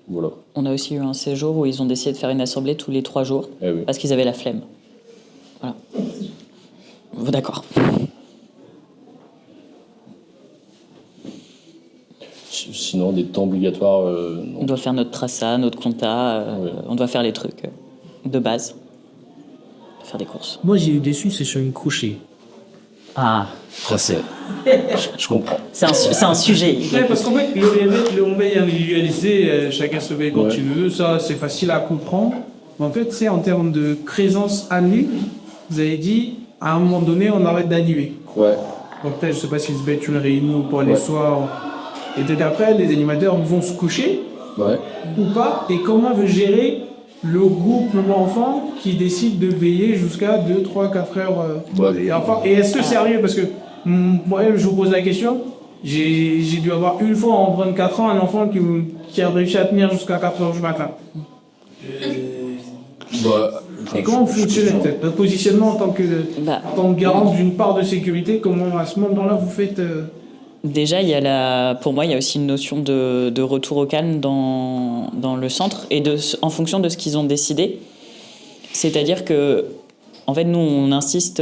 Voilà. On a aussi eu un séjour où ils ont décidé de faire une assemblée tous les 3 jours parce qu'ils avaient la flemme. Voilà. D'accord. Sinon, des temps obligatoires... non. On doit faire notre traça, notre compta, on doit faire les trucs de base. Faire des courses. Moi, j'ai eu déçu, c'est sur une couchée. Ah, je comprends. C'est un sujet. Ouais, parce qu'en fait, le Homebay individualisé, chacun se paye quand tu veux, ça c'est facile à comprendre. Mais en fait, c'est en termes de présence année, vous avez dit, à un moment donné, on arrête d'animer. Ouais. Donc peut-être, je sais pas s'ils se mettent une réunion pour les soirs. Et peut-être après, les animateurs vont se coucher. Ouais. Ou pas. Et comment veut gérer le groupe d'enfants qui décide de veiller jusqu'à 2, 3, 4 heures. Et est-ce que c'est sérieux? Parce que moi, je vous pose la question. J'ai dû avoir une fois en 24 ans un enfant qui a réussi à tenir jusqu'à 4 heures du matin. Et comment vous fonctionnez le positionnement en tant que garant d'une part de sécurité? Comment à ce moment-là vous faites Déjà, pour moi, il y a aussi une notion de retour au calme dans le centre et en fonction de ce qu'ils ont décidé. C'est-à-dire que, en fait, nous, on insiste,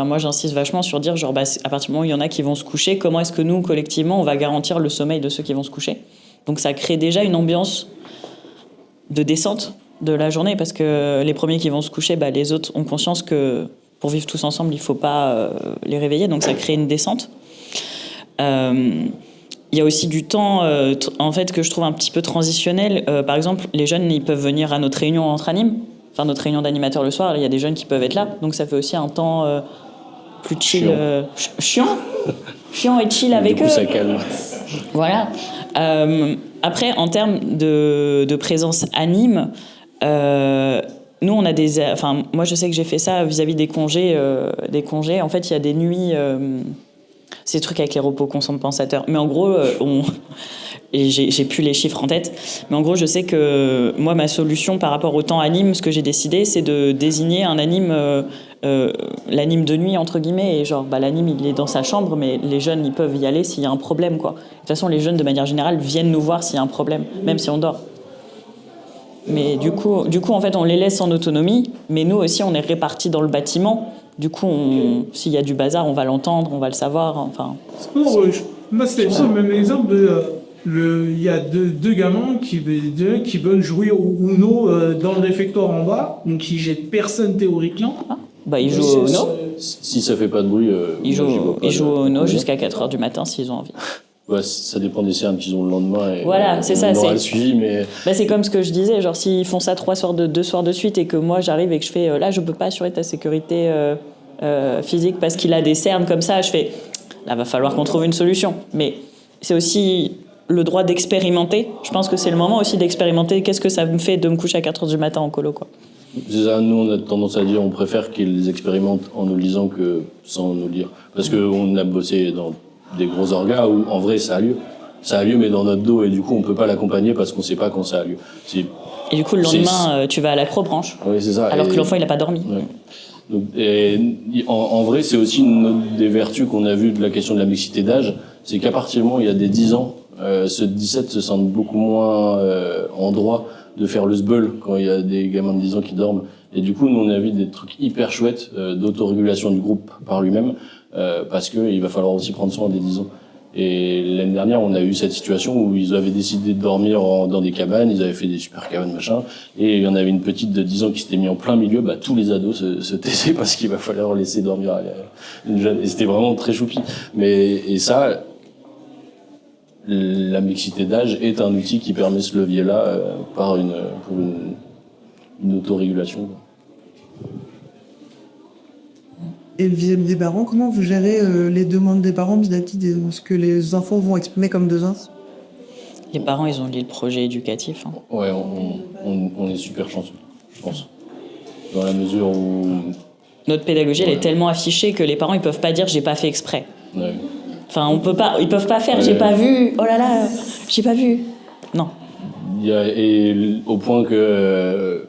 moi, j'insiste vachement sur dire, à partir du moment où il y en a qui vont se coucher, comment est-ce que nous, collectivement, on va garantir le sommeil de ceux qui vont se coucher? Donc ça crée déjà une ambiance de descente de la journée, parce que les premiers qui vont se coucher, les autres ont conscience que pour vivre tous ensemble, il ne faut pas les réveiller, donc ça crée une descente. Il y a aussi du temps, en fait, que je trouve un petit peu transitionnel. Par exemple, les jeunes, ils peuvent venir à notre réunion entre animes, enfin notre réunion d'animateurs le soir. Il y a des jeunes qui peuvent être là, donc ça fait aussi un temps plus chill, chiant et chill avec Du coup, eux. ça calme. Voilà. Après, en termes de présence anime, nous, on a moi, je sais que j'ai fait ça vis-à-vis des congés. En fait, il y a des nuits. Ces trucs avec les repos compensateurs. Mais en gros, et j'ai plus les chiffres en tête, mais en gros, je sais que moi, ma solution par rapport au temps anime, ce que j'ai décidé, c'est de désigner un anime, l'anime de nuit, entre guillemets, et genre, l'anime, il est dans sa chambre, mais les jeunes, ils peuvent y aller s'il y a un problème, quoi. De toute façon, les jeunes, de manière générale, viennent nous voir s'il y a un problème, même si on dort. Mais du coup, en fait, on les laisse en autonomie, mais nous aussi, on est répartis dans le bâtiment. Du coup, s'il y a du bazar, on va l'entendre, on va le savoir. Enfin. Moi, c'était le même exemple il y a deux gamins qui veulent jouer au Uno dans le réfectoire en bas, donc qui jettent personne théoriquement. Ils jouent au Uno. Si ça fait pas de bruit, ils jouent au Uno jusqu'à 4h du matin s'ils ont envie. Ouais, ça dépend des cernes qu'ils ont le lendemain. Et voilà, c'est ça. On aura le suivi, mais... c'est comme ce que je disais, genre s'ils font ça 2 soirs de suite et que moi j'arrive et que je fais là je peux pas assurer ta sécurité physique parce qu'il a des cernes comme ça, je fais là va falloir qu'on trouve une solution. Mais c'est aussi le droit d'expérimenter. Je pense que c'est le moment aussi d'expérimenter. Qu'est-ce que ça me fait de me coucher à 4h du matin en colo, quoi. C'est ça, nous on a tendance à dire on préfère qu'ils expérimentent en nous lisant que sans nous lire. Parce qu'on a bossé dans des gros orgas où en vrai ça a lieu. Ça a lieu mais dans notre dos et du coup on peut pas l'accompagner parce qu'on sait pas quand ça a lieu. Et du coup le lendemain tu vas à l'acrobranche. Oui, c'est ça. Alors que l'enfant il a pas dormi. Ouais. Donc, en vrai c'est aussi une des vertus qu'on a vues de la question de la mixité d'âge, c'est qu'à partir du moment où il y a des 10 ans, ceux de 17 se sentent beaucoup moins en droit de faire le sbeul quand il y a des gamins de 10 ans qui dorment. Et du coup nous on a vu des trucs hyper chouettes d'autorégulation du groupe par lui-même. Parce qu'il va falloir aussi prendre soin des 10 ans. Et l'année dernière, on a eu cette situation où ils avaient décidé de dormir dans des cabanes, ils avaient fait des super cabanes, machin, et il y en avait une petite de 10 ans qui s'était mis en plein milieu, tous les ados se taisaient parce qu'il va falloir laisser dormir une jeune. Et c'était vraiment très choupi. Et ça, la mixité d'âge est un outil qui permet ce levier-là pour une autorégulation. Et vis-à-vis des parents, comment vous gérez les demandes des parents vis-à-vis de ce que les enfants vont exprimer comme besoins ? Les parents, ils ont lu le projet éducatif. Hein. Ouais, on est super chanceux, je pense. Dans la mesure où... Notre pédagogie, elle est tellement affichée que les parents, ils peuvent pas dire « j'ai pas fait exprès ouais. ». Enfin, ils peuvent pas faire « j'ai pas vu, oh là là, j'ai pas vu ». Non. Et au point que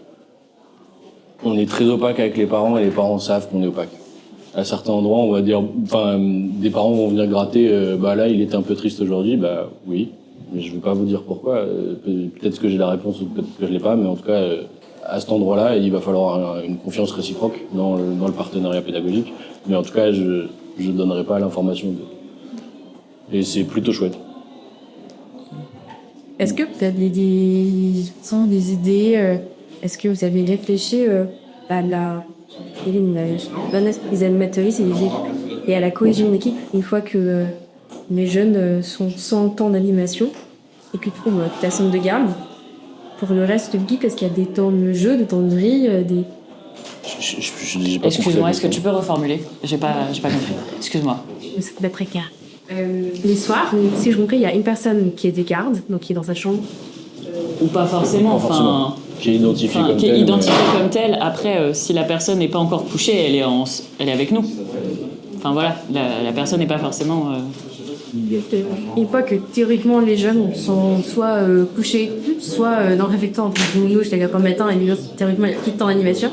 on est très opaque avec les parents et les parents savent qu'on est opaque. À certains endroits, on va dire, des parents vont venir gratter, là, il était un peu triste aujourd'hui, oui, mais je vais pas vous dire pourquoi. Peut-être que j'ai la réponse ou peut-être que je l'ai pas, mais en tout cas, à cet endroit-là, il va falloir une confiance réciproque dans le partenariat pédagogique. Mais en tout cas, je donnerai pas l'information. Et c'est plutôt chouette. Est-ce que vous avez des idées est-ce que vous avez réfléchi à la bonne esprit des animateuristes et à la cohésion d'équipe une fois que les jeunes sont sans temps d'animation et que tu trouves ta somme de garde pour le reste de l'équipe? Est-ce qu'il y a des temps de jeu, des temps de vrille, des... Excuse-moi, est-ce que tu peux reformuler? J'ai pas compris. Excuse-moi. C'est très précaire. Les soirs, si je compris, il y a une personne qui est des gardes, donc qui est dans sa chambre. Ou pas forcément, enfin... Qui est identifiée comme telle. Après, si la personne n'est pas encore couchée, elle est avec nous. Enfin voilà, la personne n'est pas forcément... Une fois que théoriquement les jeunes sont soit couchés, soit dans le réfectoire, nous jusqu'à 4h du matin, et nous théoriquement il y a plus de temps d'animation.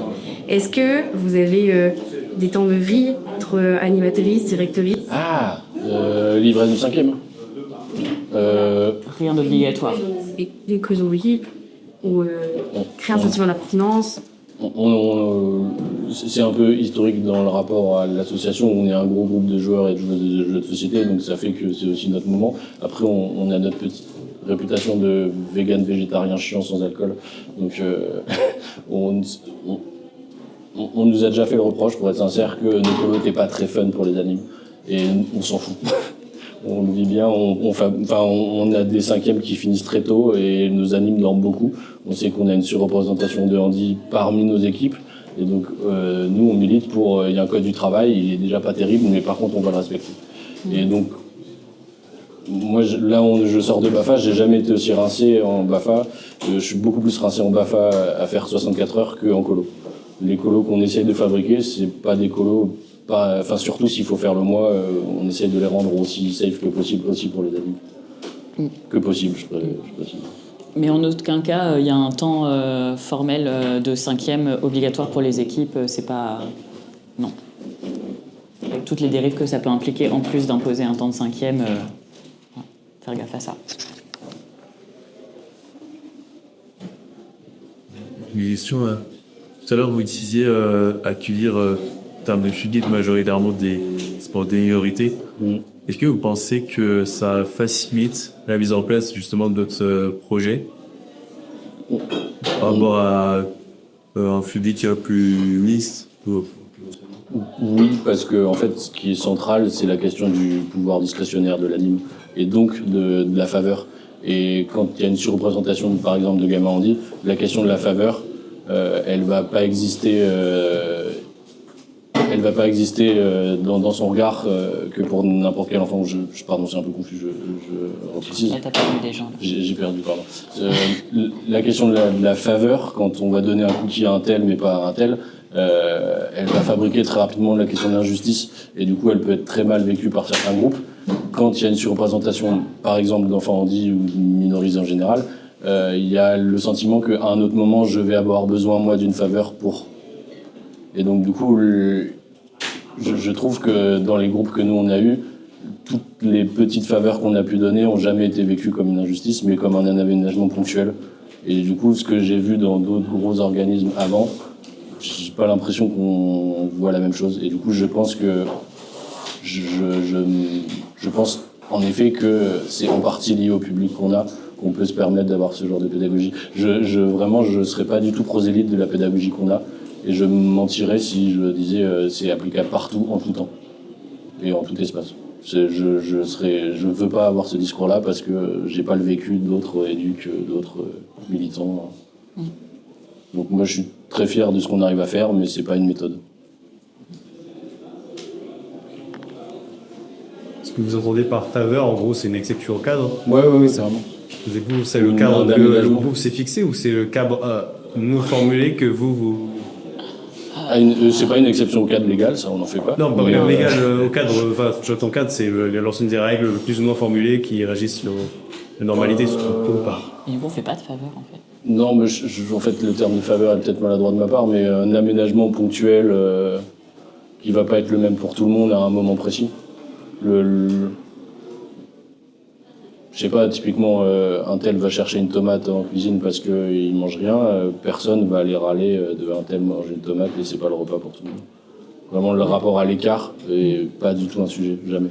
Est-ce que vous avez des temps de vrille entre animatrices, directrices? L'ivresse du 5e. Rien d'obligatoire. Des cohésions d'équipe ou créer un sentiment d'appartenance. C'est un peu historique dans le rapport à l'association. On est un gros groupe de joueurs et de joueuses de jeux de société, donc ça fait que c'est aussi notre moment. Après, on a notre petite réputation de vegan, végétarien, chiant, sans alcool. Donc on nous a déjà fait le reproche, pour être sincère, que nos colos n'étaient pas très fun pour les animes. Et on s'en fout. On le vit bien, on a des cinquièmes qui finissent très tôt et nos animes dorment beaucoup. On sait qu'on a une surreprésentation de handi parmi nos équipes. Et donc, nous, on milite pour... Il y a un code du travail, il est déjà pas terrible, mais par contre, on va le respecter. Et donc, moi, je sors de BAFA, j'ai jamais été aussi rincé en BAFA. Je suis beaucoup plus rincé en BAFA à faire 64 heures qu'en colo. Les colos qu'on essaye de fabriquer, c'est pas des colos... surtout s'il faut faire le mois, on essaye de les rendre aussi safe que possible aussi pour les adultes. Que possible, je précise. Mais en aucun cas, il y a un temps formel de cinquième obligatoire pour les équipes. C'est pas... Non. Avec toutes les dérives que ça peut impliquer, en plus d'imposer un temps de cinquième, faire gaffe à ça. Une question. Tout à l'heure, vous utilisiez accueillir, en termes de fuguides, majoritairement des sports des minorités. Est-ce que vous pensez que ça facilite la mise en place justement de d'autres projets par rapport à un public plus mixte? Oui, parce que en fait, ce qui est central, c'est la question du pouvoir discrétionnaire de l'anime et donc de la faveur. Et quand il y a une surreprésentation, par exemple, de gamins handi, la question de la faveur, elle va pas exister. Elle va pas exister dans son regard que pour n'importe quel enfant. Pardon, c'est un peu confus, je reprécise. T'as perdu des gens. J'ai perdu, pardon. La question de la faveur, quand on va donner un cookie à un tel mais pas à un tel, elle va fabriquer très rapidement la question de l'injustice et du coup elle peut être très mal vécue par certains groupes. Quand il y a une surreprésentation, par exemple, d'enfants handi ou minorisés en général, il y a le sentiment qu'à un autre moment je vais avoir besoin moi d'une faveur pour... Et donc du coup, je trouve que dans les groupes que nous on a eus, toutes les petites faveurs qu'on a pu donner n'ont jamais été vécues comme une injustice, mais comme un aménagement ponctuel. Et du coup, ce que j'ai vu dans d'autres gros organismes avant, j'ai pas l'impression qu'on voit la même chose. Et du coup, je pense que je pense en effet que c'est en partie lié au public qu'on peut se permettre d'avoir ce genre de pédagogie. Vraiment, je serais pas du tout prosélyte de la pédagogie qu'on a. Et je mentirais si je disais c'est applicable partout, en tout temps et en tout espace. Je veux pas avoir ce discours-là parce que j'ai pas le vécu d'autres éduques, d'autres militants. Donc moi, je suis très fier de ce qu'on arrive à faire, mais c'est pas une méthode. Ce que vous entendez par faveur, en gros, c'est une exception au cadre. Ouais, c'est vraiment. C'est le cadre, le groupe s'est fixé ou c'est le cadre non formulé que vous... C'est pas une exception au cadre légal, ça on n'en fait pas. Non, pas légal au cadre, j'entends cadre, c'est l'ensemble des règles plus ou moins formulées qui régissent la normalité ou pas. Et du coup, on fait pas de faveur en fait. Non, mais en fait, le terme de faveur est peut-être maladroit de ma part, mais un aménagement ponctuel qui va pas être le même pour tout le monde à un moment précis. Je sais pas, typiquement, un tel va chercher une tomate en cuisine parce qu'il mange rien, personne va aller râler de un tel manger une tomate et c'est pas le repas pour tout le monde. Vraiment, le rapport à l'écart est pas du tout un sujet, jamais.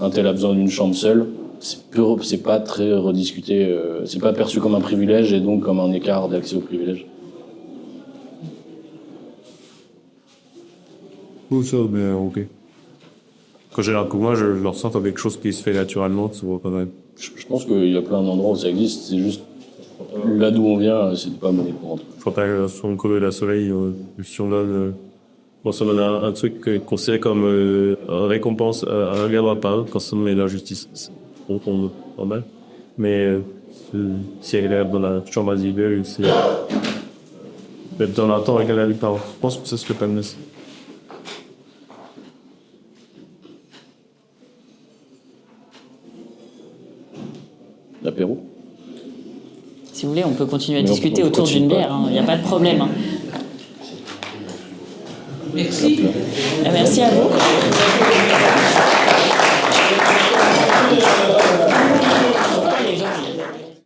Un tel a besoin d'une chambre seule, c'est pas très rediscuté, c'est pas perçu comme un privilège et donc comme un écart d'accès au privilège. Ou ça, mais ok. Quand j'ai l'air que moi, je le ressens comme quelque chose qui se fait naturellement, ça se voit quand même. Je pense qu'il y a plein d'endroits où ça existe, c'est juste là d'où on vient, c'est pas monnaie courante. Je crois pas sur le colo de la soleil, si on donne, un truc considéré comme récompense, un reviendra pas quand ça met l'injustice. C'est normal. Mais si elle est dans la chambre individuelle, c'est peut-être dans un temps avec la parents. Je pense que ça serait pas mieux. L'apéro. Si vous voulez, on peut continuer à discuter autour d'une bière, il n'y a pas de problème. Merci. Merci à vous.